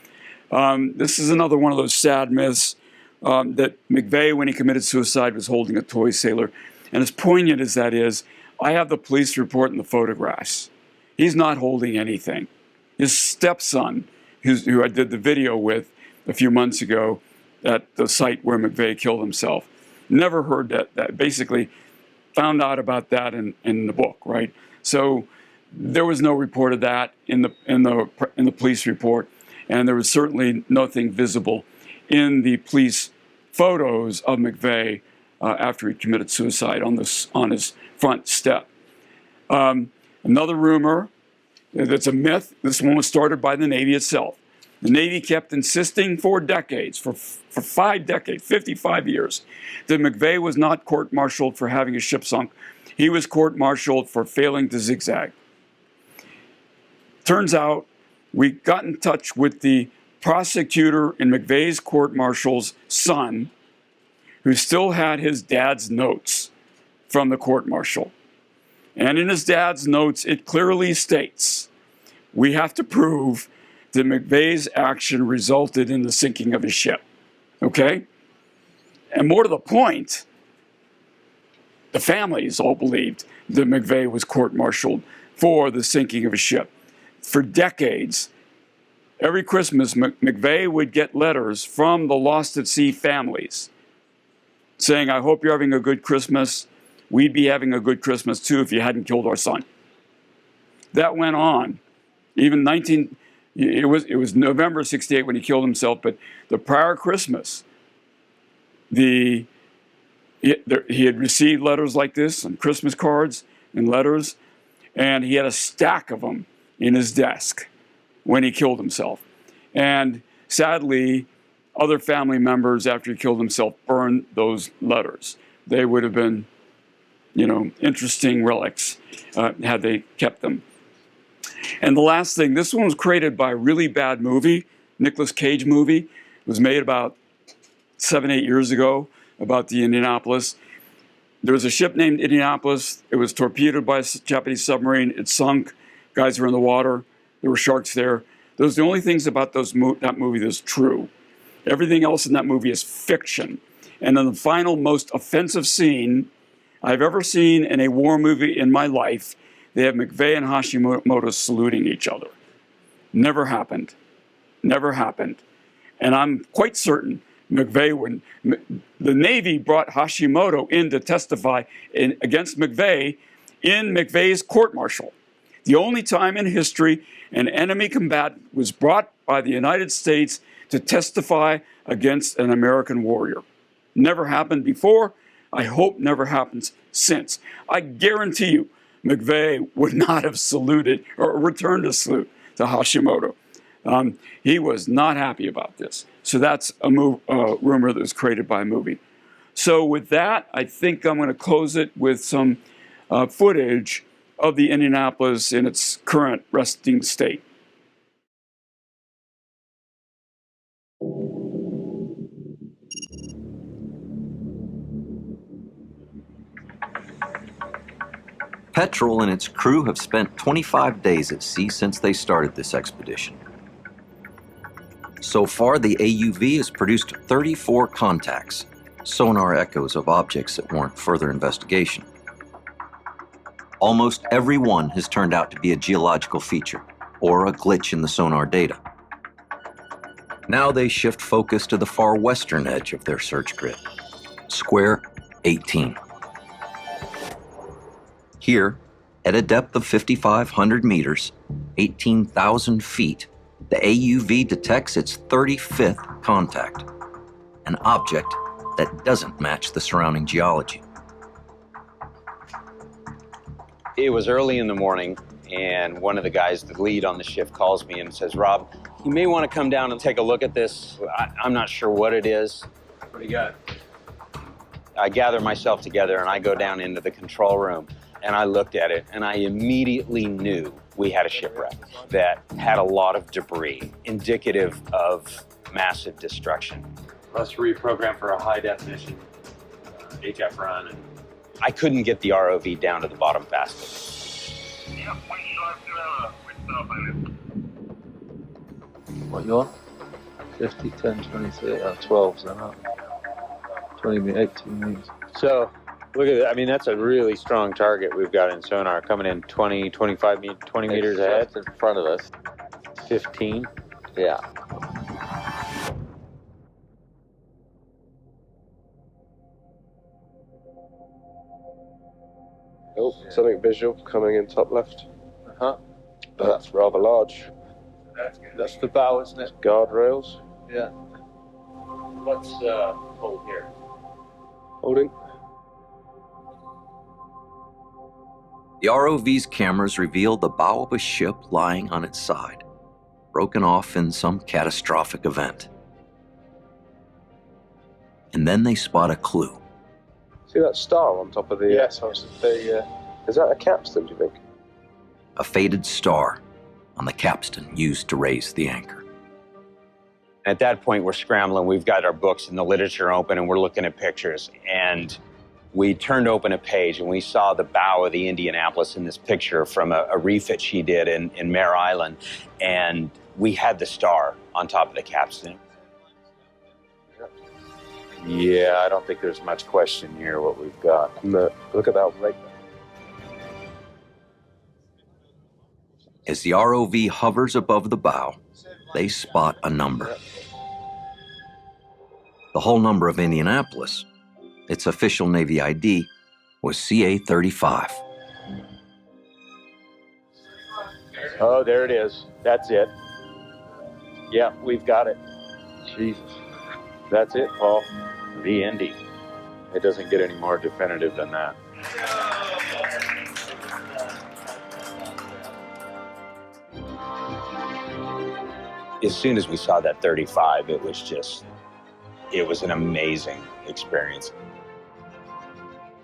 This is another one of those sad myths. That McVay, when he committed suicide, was holding a toy sailor. And as poignant as that is, I have the police report and the photographs. He's not holding anything. His stepson, who I did the video with a few months ago at the site where McVay killed himself, never heard that basically found out about that in the book, right? So there was no report of that in the police report, and there was certainly nothing visible in the police photos of McVay after he committed suicide on his front step. Another rumor That's a myth. This one was started by the Navy itself. The Navy kept insisting for decades, for 5 decades, 55 years, that McVay was not court-martialed for having his ship sunk. He was court-martialed for failing to zigzag. Turns out we got in touch with the prosecutor in McVay's court-martial's son, who still had his dad's notes from the court-martial. And in his dad's notes, it clearly states, we have to prove that McVay's action resulted in the sinking of his ship. Okay? And more to the point, the families all believed that McVay was court-martialed for the sinking of his ship. For decades, every Christmas, McVay would get letters from the lost at sea families saying, I hope you're having a good Christmas. We'd be having a good Christmas too if you hadn't killed our son. That went on. Even it was November 68 when he killed himself, but the prior Christmas, he had received letters like this and Christmas cards and letters, and he had a stack of them in his desk when he killed himself. And sadly, other family members, after he killed himself, burned those letters. They would have been, interesting relics had they kept them. And the last thing, this one was created by a really bad movie, Nicolas Cage movie. It was made about 7-8 years ago about the Indianapolis. There was a ship named Indianapolis. It was torpedoed by a Japanese submarine. It sunk. Guys were in the water. There were sharks there. Those are the only things about that movie that's true. Everything else in that movie is fiction. And in the final, most offensive scene I've ever seen in a war movie in my life, they have McVay and Hashimoto saluting each other. Never happened. Never happened. And I'm quite certain McVay, the Navy brought Hashimoto in to testify against McVay in McVay's court-martial. The only time in history an enemy combatant was brought by the United States to testify against an American warrior. Never happened before. I hope never happens since. I guarantee you, McVay would not have saluted or returned a salute to Hashimoto. He was not happy about this. So that's a rumor that was created by a movie. So with that, I think I'm going to close it with some footage of the Indianapolis in its current resting state. Petrel and its crew have spent 25 days at sea since they started this expedition. So far, the AUV has produced 34 contacts, sonar echoes of objects that warrant further investigation. Almost every one has turned out to be a geological feature or a glitch in the sonar data. Now they shift focus to the far western edge of their search grid, square 18. Here, at a depth of 5,500 meters, 18,000 feet, the AUV detects its 35th contact, an object that doesn't match the surrounding geology. It was early in the morning, and one of the guys, the lead on the shift, calls me and says, Rob, you may want to come down and take a look at this. I'm not sure what it is. What do you got? I gather myself together and I go down into the control room and I looked at it and I immediately knew we had a shipwreck that had a lot of debris, indicative of massive destruction. Let's reprogram for a high definition HF run. And I couldn't get the ROV down to the bottom fast enough. What you on? 50, 10, 23, 12s, then up. 20, 18 meters. so, look at that. I mean, that's a really strong target we've got in sonar, coming in 20, 25, 20 meters ahead. In front of us. 15. Yeah. Oh, something visual coming in top left. Uh-huh. That's rather large. That's the bow, isn't it? Guardrails. Yeah. Let's hold here. Holding. The ROV's cameras reveal the bow of a ship lying on its side, broken off in some catastrophic event. And then they spot a clue. See that star on top of the... Yes, is that a capstan, do you think? A faded star on the capstan used to raise the anchor. At that point, we're scrambling. We've got our books and the literature open, and we're looking at pictures. And we turned open a page, and we saw the bow of the Indianapolis in this picture from a refit she did in Mare Island. And we had the star on top of the capstan. Yeah, I don't think there's much question here what we've got. No, look at that rig. As the ROV hovers above the bow, they spot a number. The whole number of Indianapolis, its official Navy ID, was CA-35. Oh, there it is. That's it. Yeah, we've got it. Jesus. That's it, Paul. The Indy. It doesn't get any more definitive than that. As soon as we saw that 35, it was an amazing experience.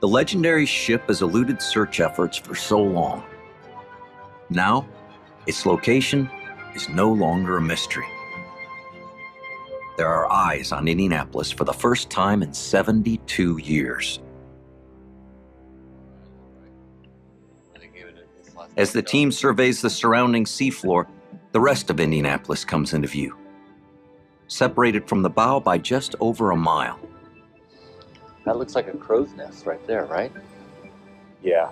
The legendary ship has eluded search efforts for so long. Now, its location is no longer a mystery. There are eyes on Indianapolis for the first time in 72 years. As the team surveys the surrounding seafloor, the rest of Indianapolis comes into view, separated from the bow by just over a mile. That looks like a crow's nest right there, right? Yeah,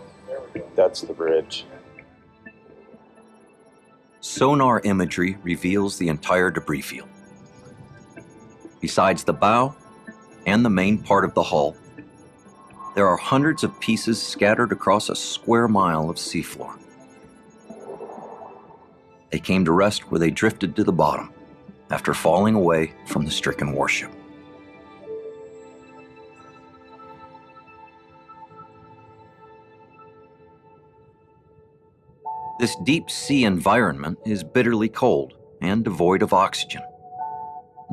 that's the bridge. Sonar imagery reveals the entire debris field. Besides the bow and the main part of the hull, there are hundreds of pieces scattered across a square mile of seafloor. They came to rest where they drifted to the bottom after falling away from the stricken warship. This deep sea environment is bitterly cold and devoid of oxygen.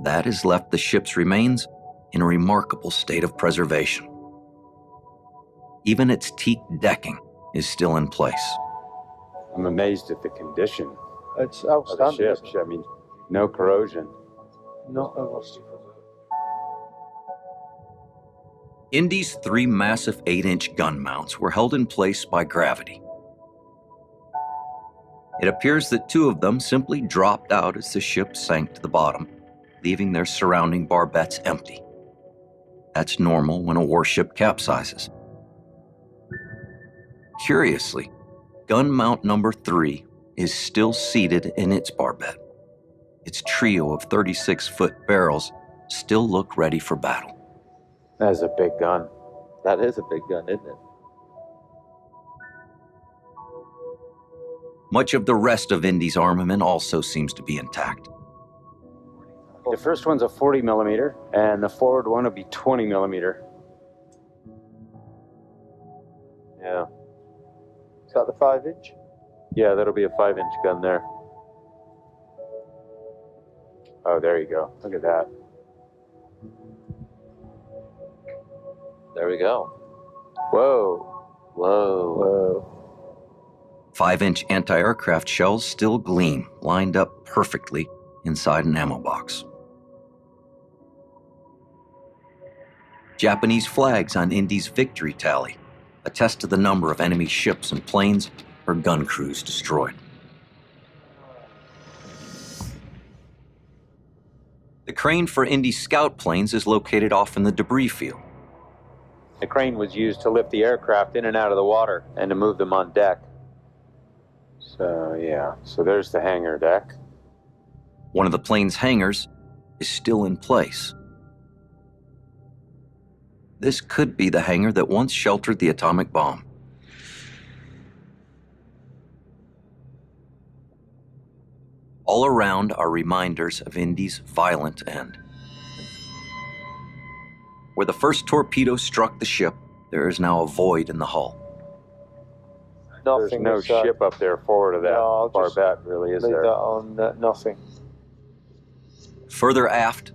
That has left the ship's remains in a remarkable state of preservation. Even its teak decking is still in place. I'm amazed at the condition It's of the outstanding. ship. Isn't it? I mean, no corrosion. Not a rust. Indy's 3 massive 8-inch gun mounts were held in place by gravity. It appears that 2 of them simply dropped out as the ship sank to the bottom, leaving their surrounding barbettes empty. That's normal when a warship capsizes. Curiously, gun mount number 3 is still seated in its barbette. Its trio of 36-foot barrels still look ready for battle. That's a big gun. That is a big gun, isn't it? Much of the rest of Indy's armament also seems to be intact. The first one's a 40 millimeter, and the forward one will be 20 millimeter. Yeah. Is that the 5-inch? Yeah, that'll be a 5-inch gun there. Oh, there you go. Look at that. There we go. Whoa. Whoa. 5-inch anti-aircraft shells still gleam, lined up perfectly inside an ammo box. Japanese flags on Indy's victory tally attest to the number of enemy ships and planes or gun crews destroyed. The crane for Indy's scout planes is located off in the debris field. The crane was used to lift the aircraft in and out of the water and to move them on deck. So, yeah. So there's the hangar deck. One of the plane's hangars is still in place. This could be the hangar that once sheltered the atomic bomb. All around are reminders of Indy's violent end. Where the first torpedo struck the ship, there is now a void in the hull. There's no ship up there forward of that barbette, really, is leave there? that on nothing. Further aft,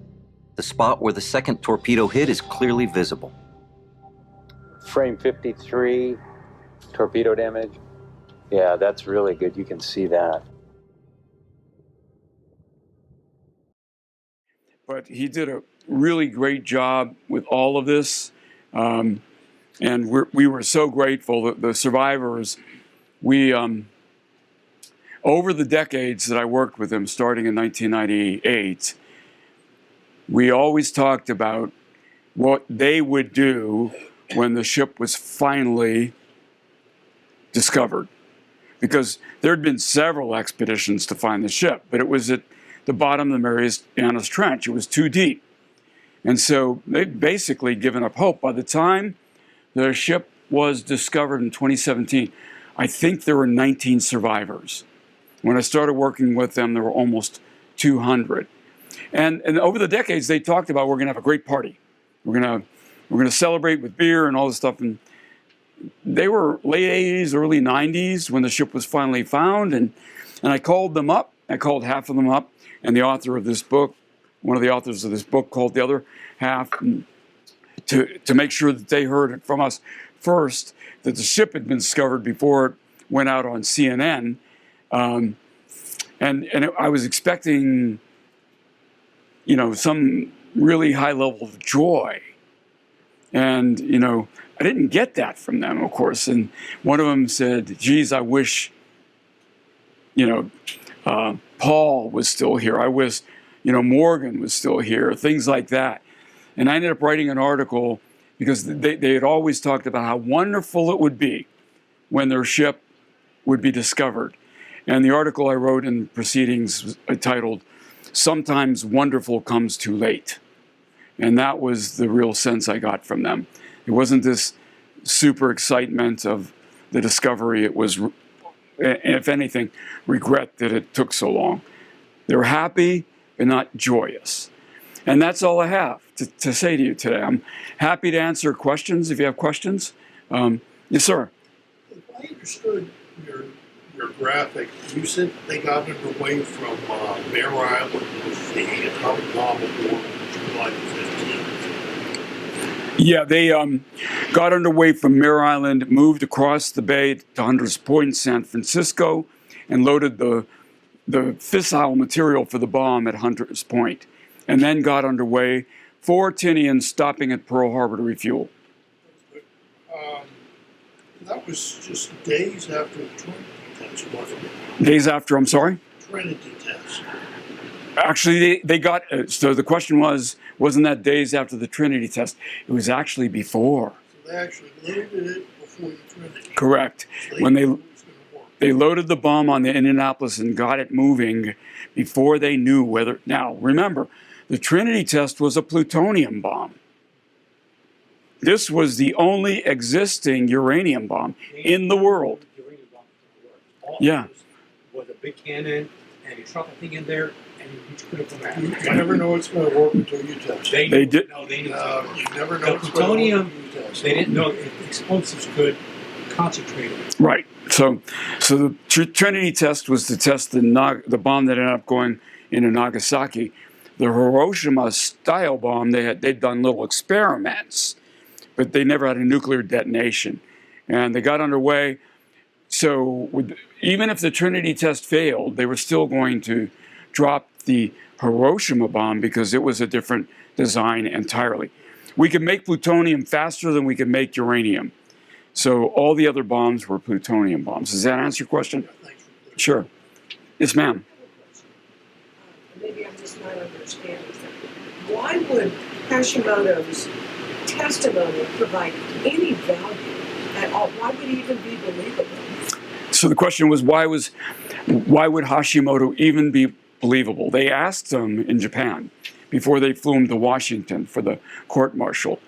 the spot where the second torpedo hit is clearly visible. Frame 53, torpedo damage. Yeah, that's really good. You can see that. But he did a really great job with all of this. And we were so grateful that the survivors, over the decades that I worked with him, starting in 1998, we always talked about what they would do when the ship was finally discovered. Because there had been several expeditions to find the ship, but it was at the bottom of the Marianas Trench. It was too deep. And so they'd basically given up hope. By the time the ship was discovered in 2017, I think there were 19 survivors. When I started working with them, there were almost 200. And over the decades, they talked about, we're going to have a great party. We're going to celebrate with beer and all this stuff. And they were late 80s, early 90s when the ship was finally found. And I called them up. I called half of them up. And the author of this book, one of the authors of this book, called the other half to make sure that they heard it from us first, that the ship had been discovered before it went out on CNN. I was expecting, some really high level of joy. And, I didn't get that from them, of course. And one of them said, geez, I wish, Paul was still here. I wish, Morgan was still here, things like that. And I ended up writing an article because they had always talked about how wonderful it would be when their ship would be discovered. And the article I wrote in Proceedings was titled, Sometimes Wonderful Comes Too Late. And that was the real sense I got from them. It wasn't this super excitement of the discovery. It was, if anything, regret that it took so long. They were happy, but not joyous. And that's all I have to say to you today. I'm happy to answer questions if you have questions. Yes, sir. If I understood your graphic, you said they got underway from Mare Island with the atomic bomb aboard July 15th. Yeah, they got underway from Mare Island, moved across the bay to Hunters Point, San Francisco, and loaded the fissile material for the bomb at Hunters Point, and then got underway for Tinian, stopping at Pearl Harbor to refuel. That was just days after the Trinity test, wasn't it? Days after, I'm sorry? Trinity test. Actually, they got, so the question wasn't that days after the Trinity test? It was actually before. So they actually loaded it before the Trinity. Correct. So When they loaded the bomb on the Indianapolis and got it moving before they knew whether, now remember, the Trinity test was a plutonium bomb. This was the only existing uranium bomb in the world. Yeah. Was a big cannon, and you shot the thing in there, and you could have come out. You never know it's going to work until you test. They did. No, they knew. You never know The it's plutonium, going to work until you test. they didn't know if explosives could concentrate it. Right. So the Trinity test was to test the bomb that ended up going into Nagasaki. The Hiroshima-style bomb, they'd done little experiments, but they never had a nuclear detonation. And they got underway. So even if the Trinity test failed, they were still going to drop the Hiroshima bomb because it was a different design entirely. We could make plutonium faster than we could make uranium. So all the other bombs were plutonium bombs. Does that answer your question? Sure. Yes, ma'am. Maybe I'm just not understanding something. Why would Hashimoto's testimony provide any value at all? Why would he even be believable? So the question was, why would Hashimoto even be believable? They asked him in Japan before they flew him to Washington for the court-martial,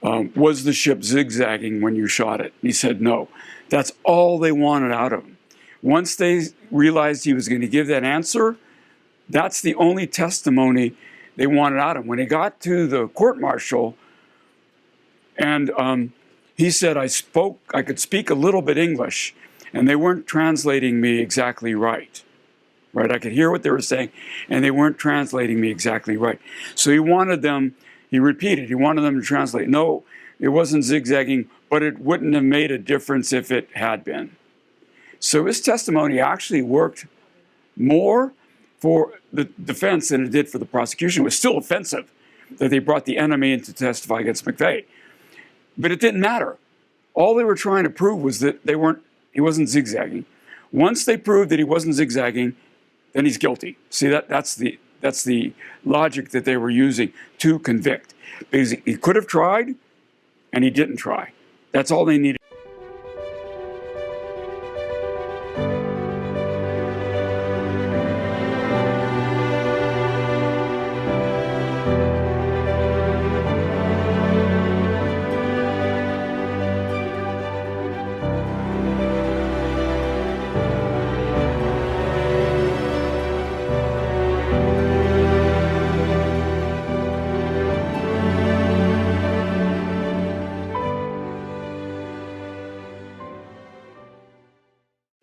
was the ship zigzagging when you shot it? And he said no. That's all they wanted out of him. Once they realized he was going to give that answer, that's the only testimony they wanted out of him. When he got to the court-martial and He said I could speak a little bit English, and they weren't translating me exactly right. Right, I could hear what they were saying, and they weren't translating me exactly right. So he wanted them to translate. No, it wasn't zigzagging, but it wouldn't have made a difference if it had been. So his testimony actually worked more for the defense than it did for the prosecution. It was still offensive that they brought the enemy in to testify against McVay. But it didn't matter. All they were trying to prove was that he wasn't zigzagging. Once they proved that he wasn't zigzagging, then he's guilty. See, that's the logic that they were using to convict. Because he could have tried, and he didn't try. That's all they needed.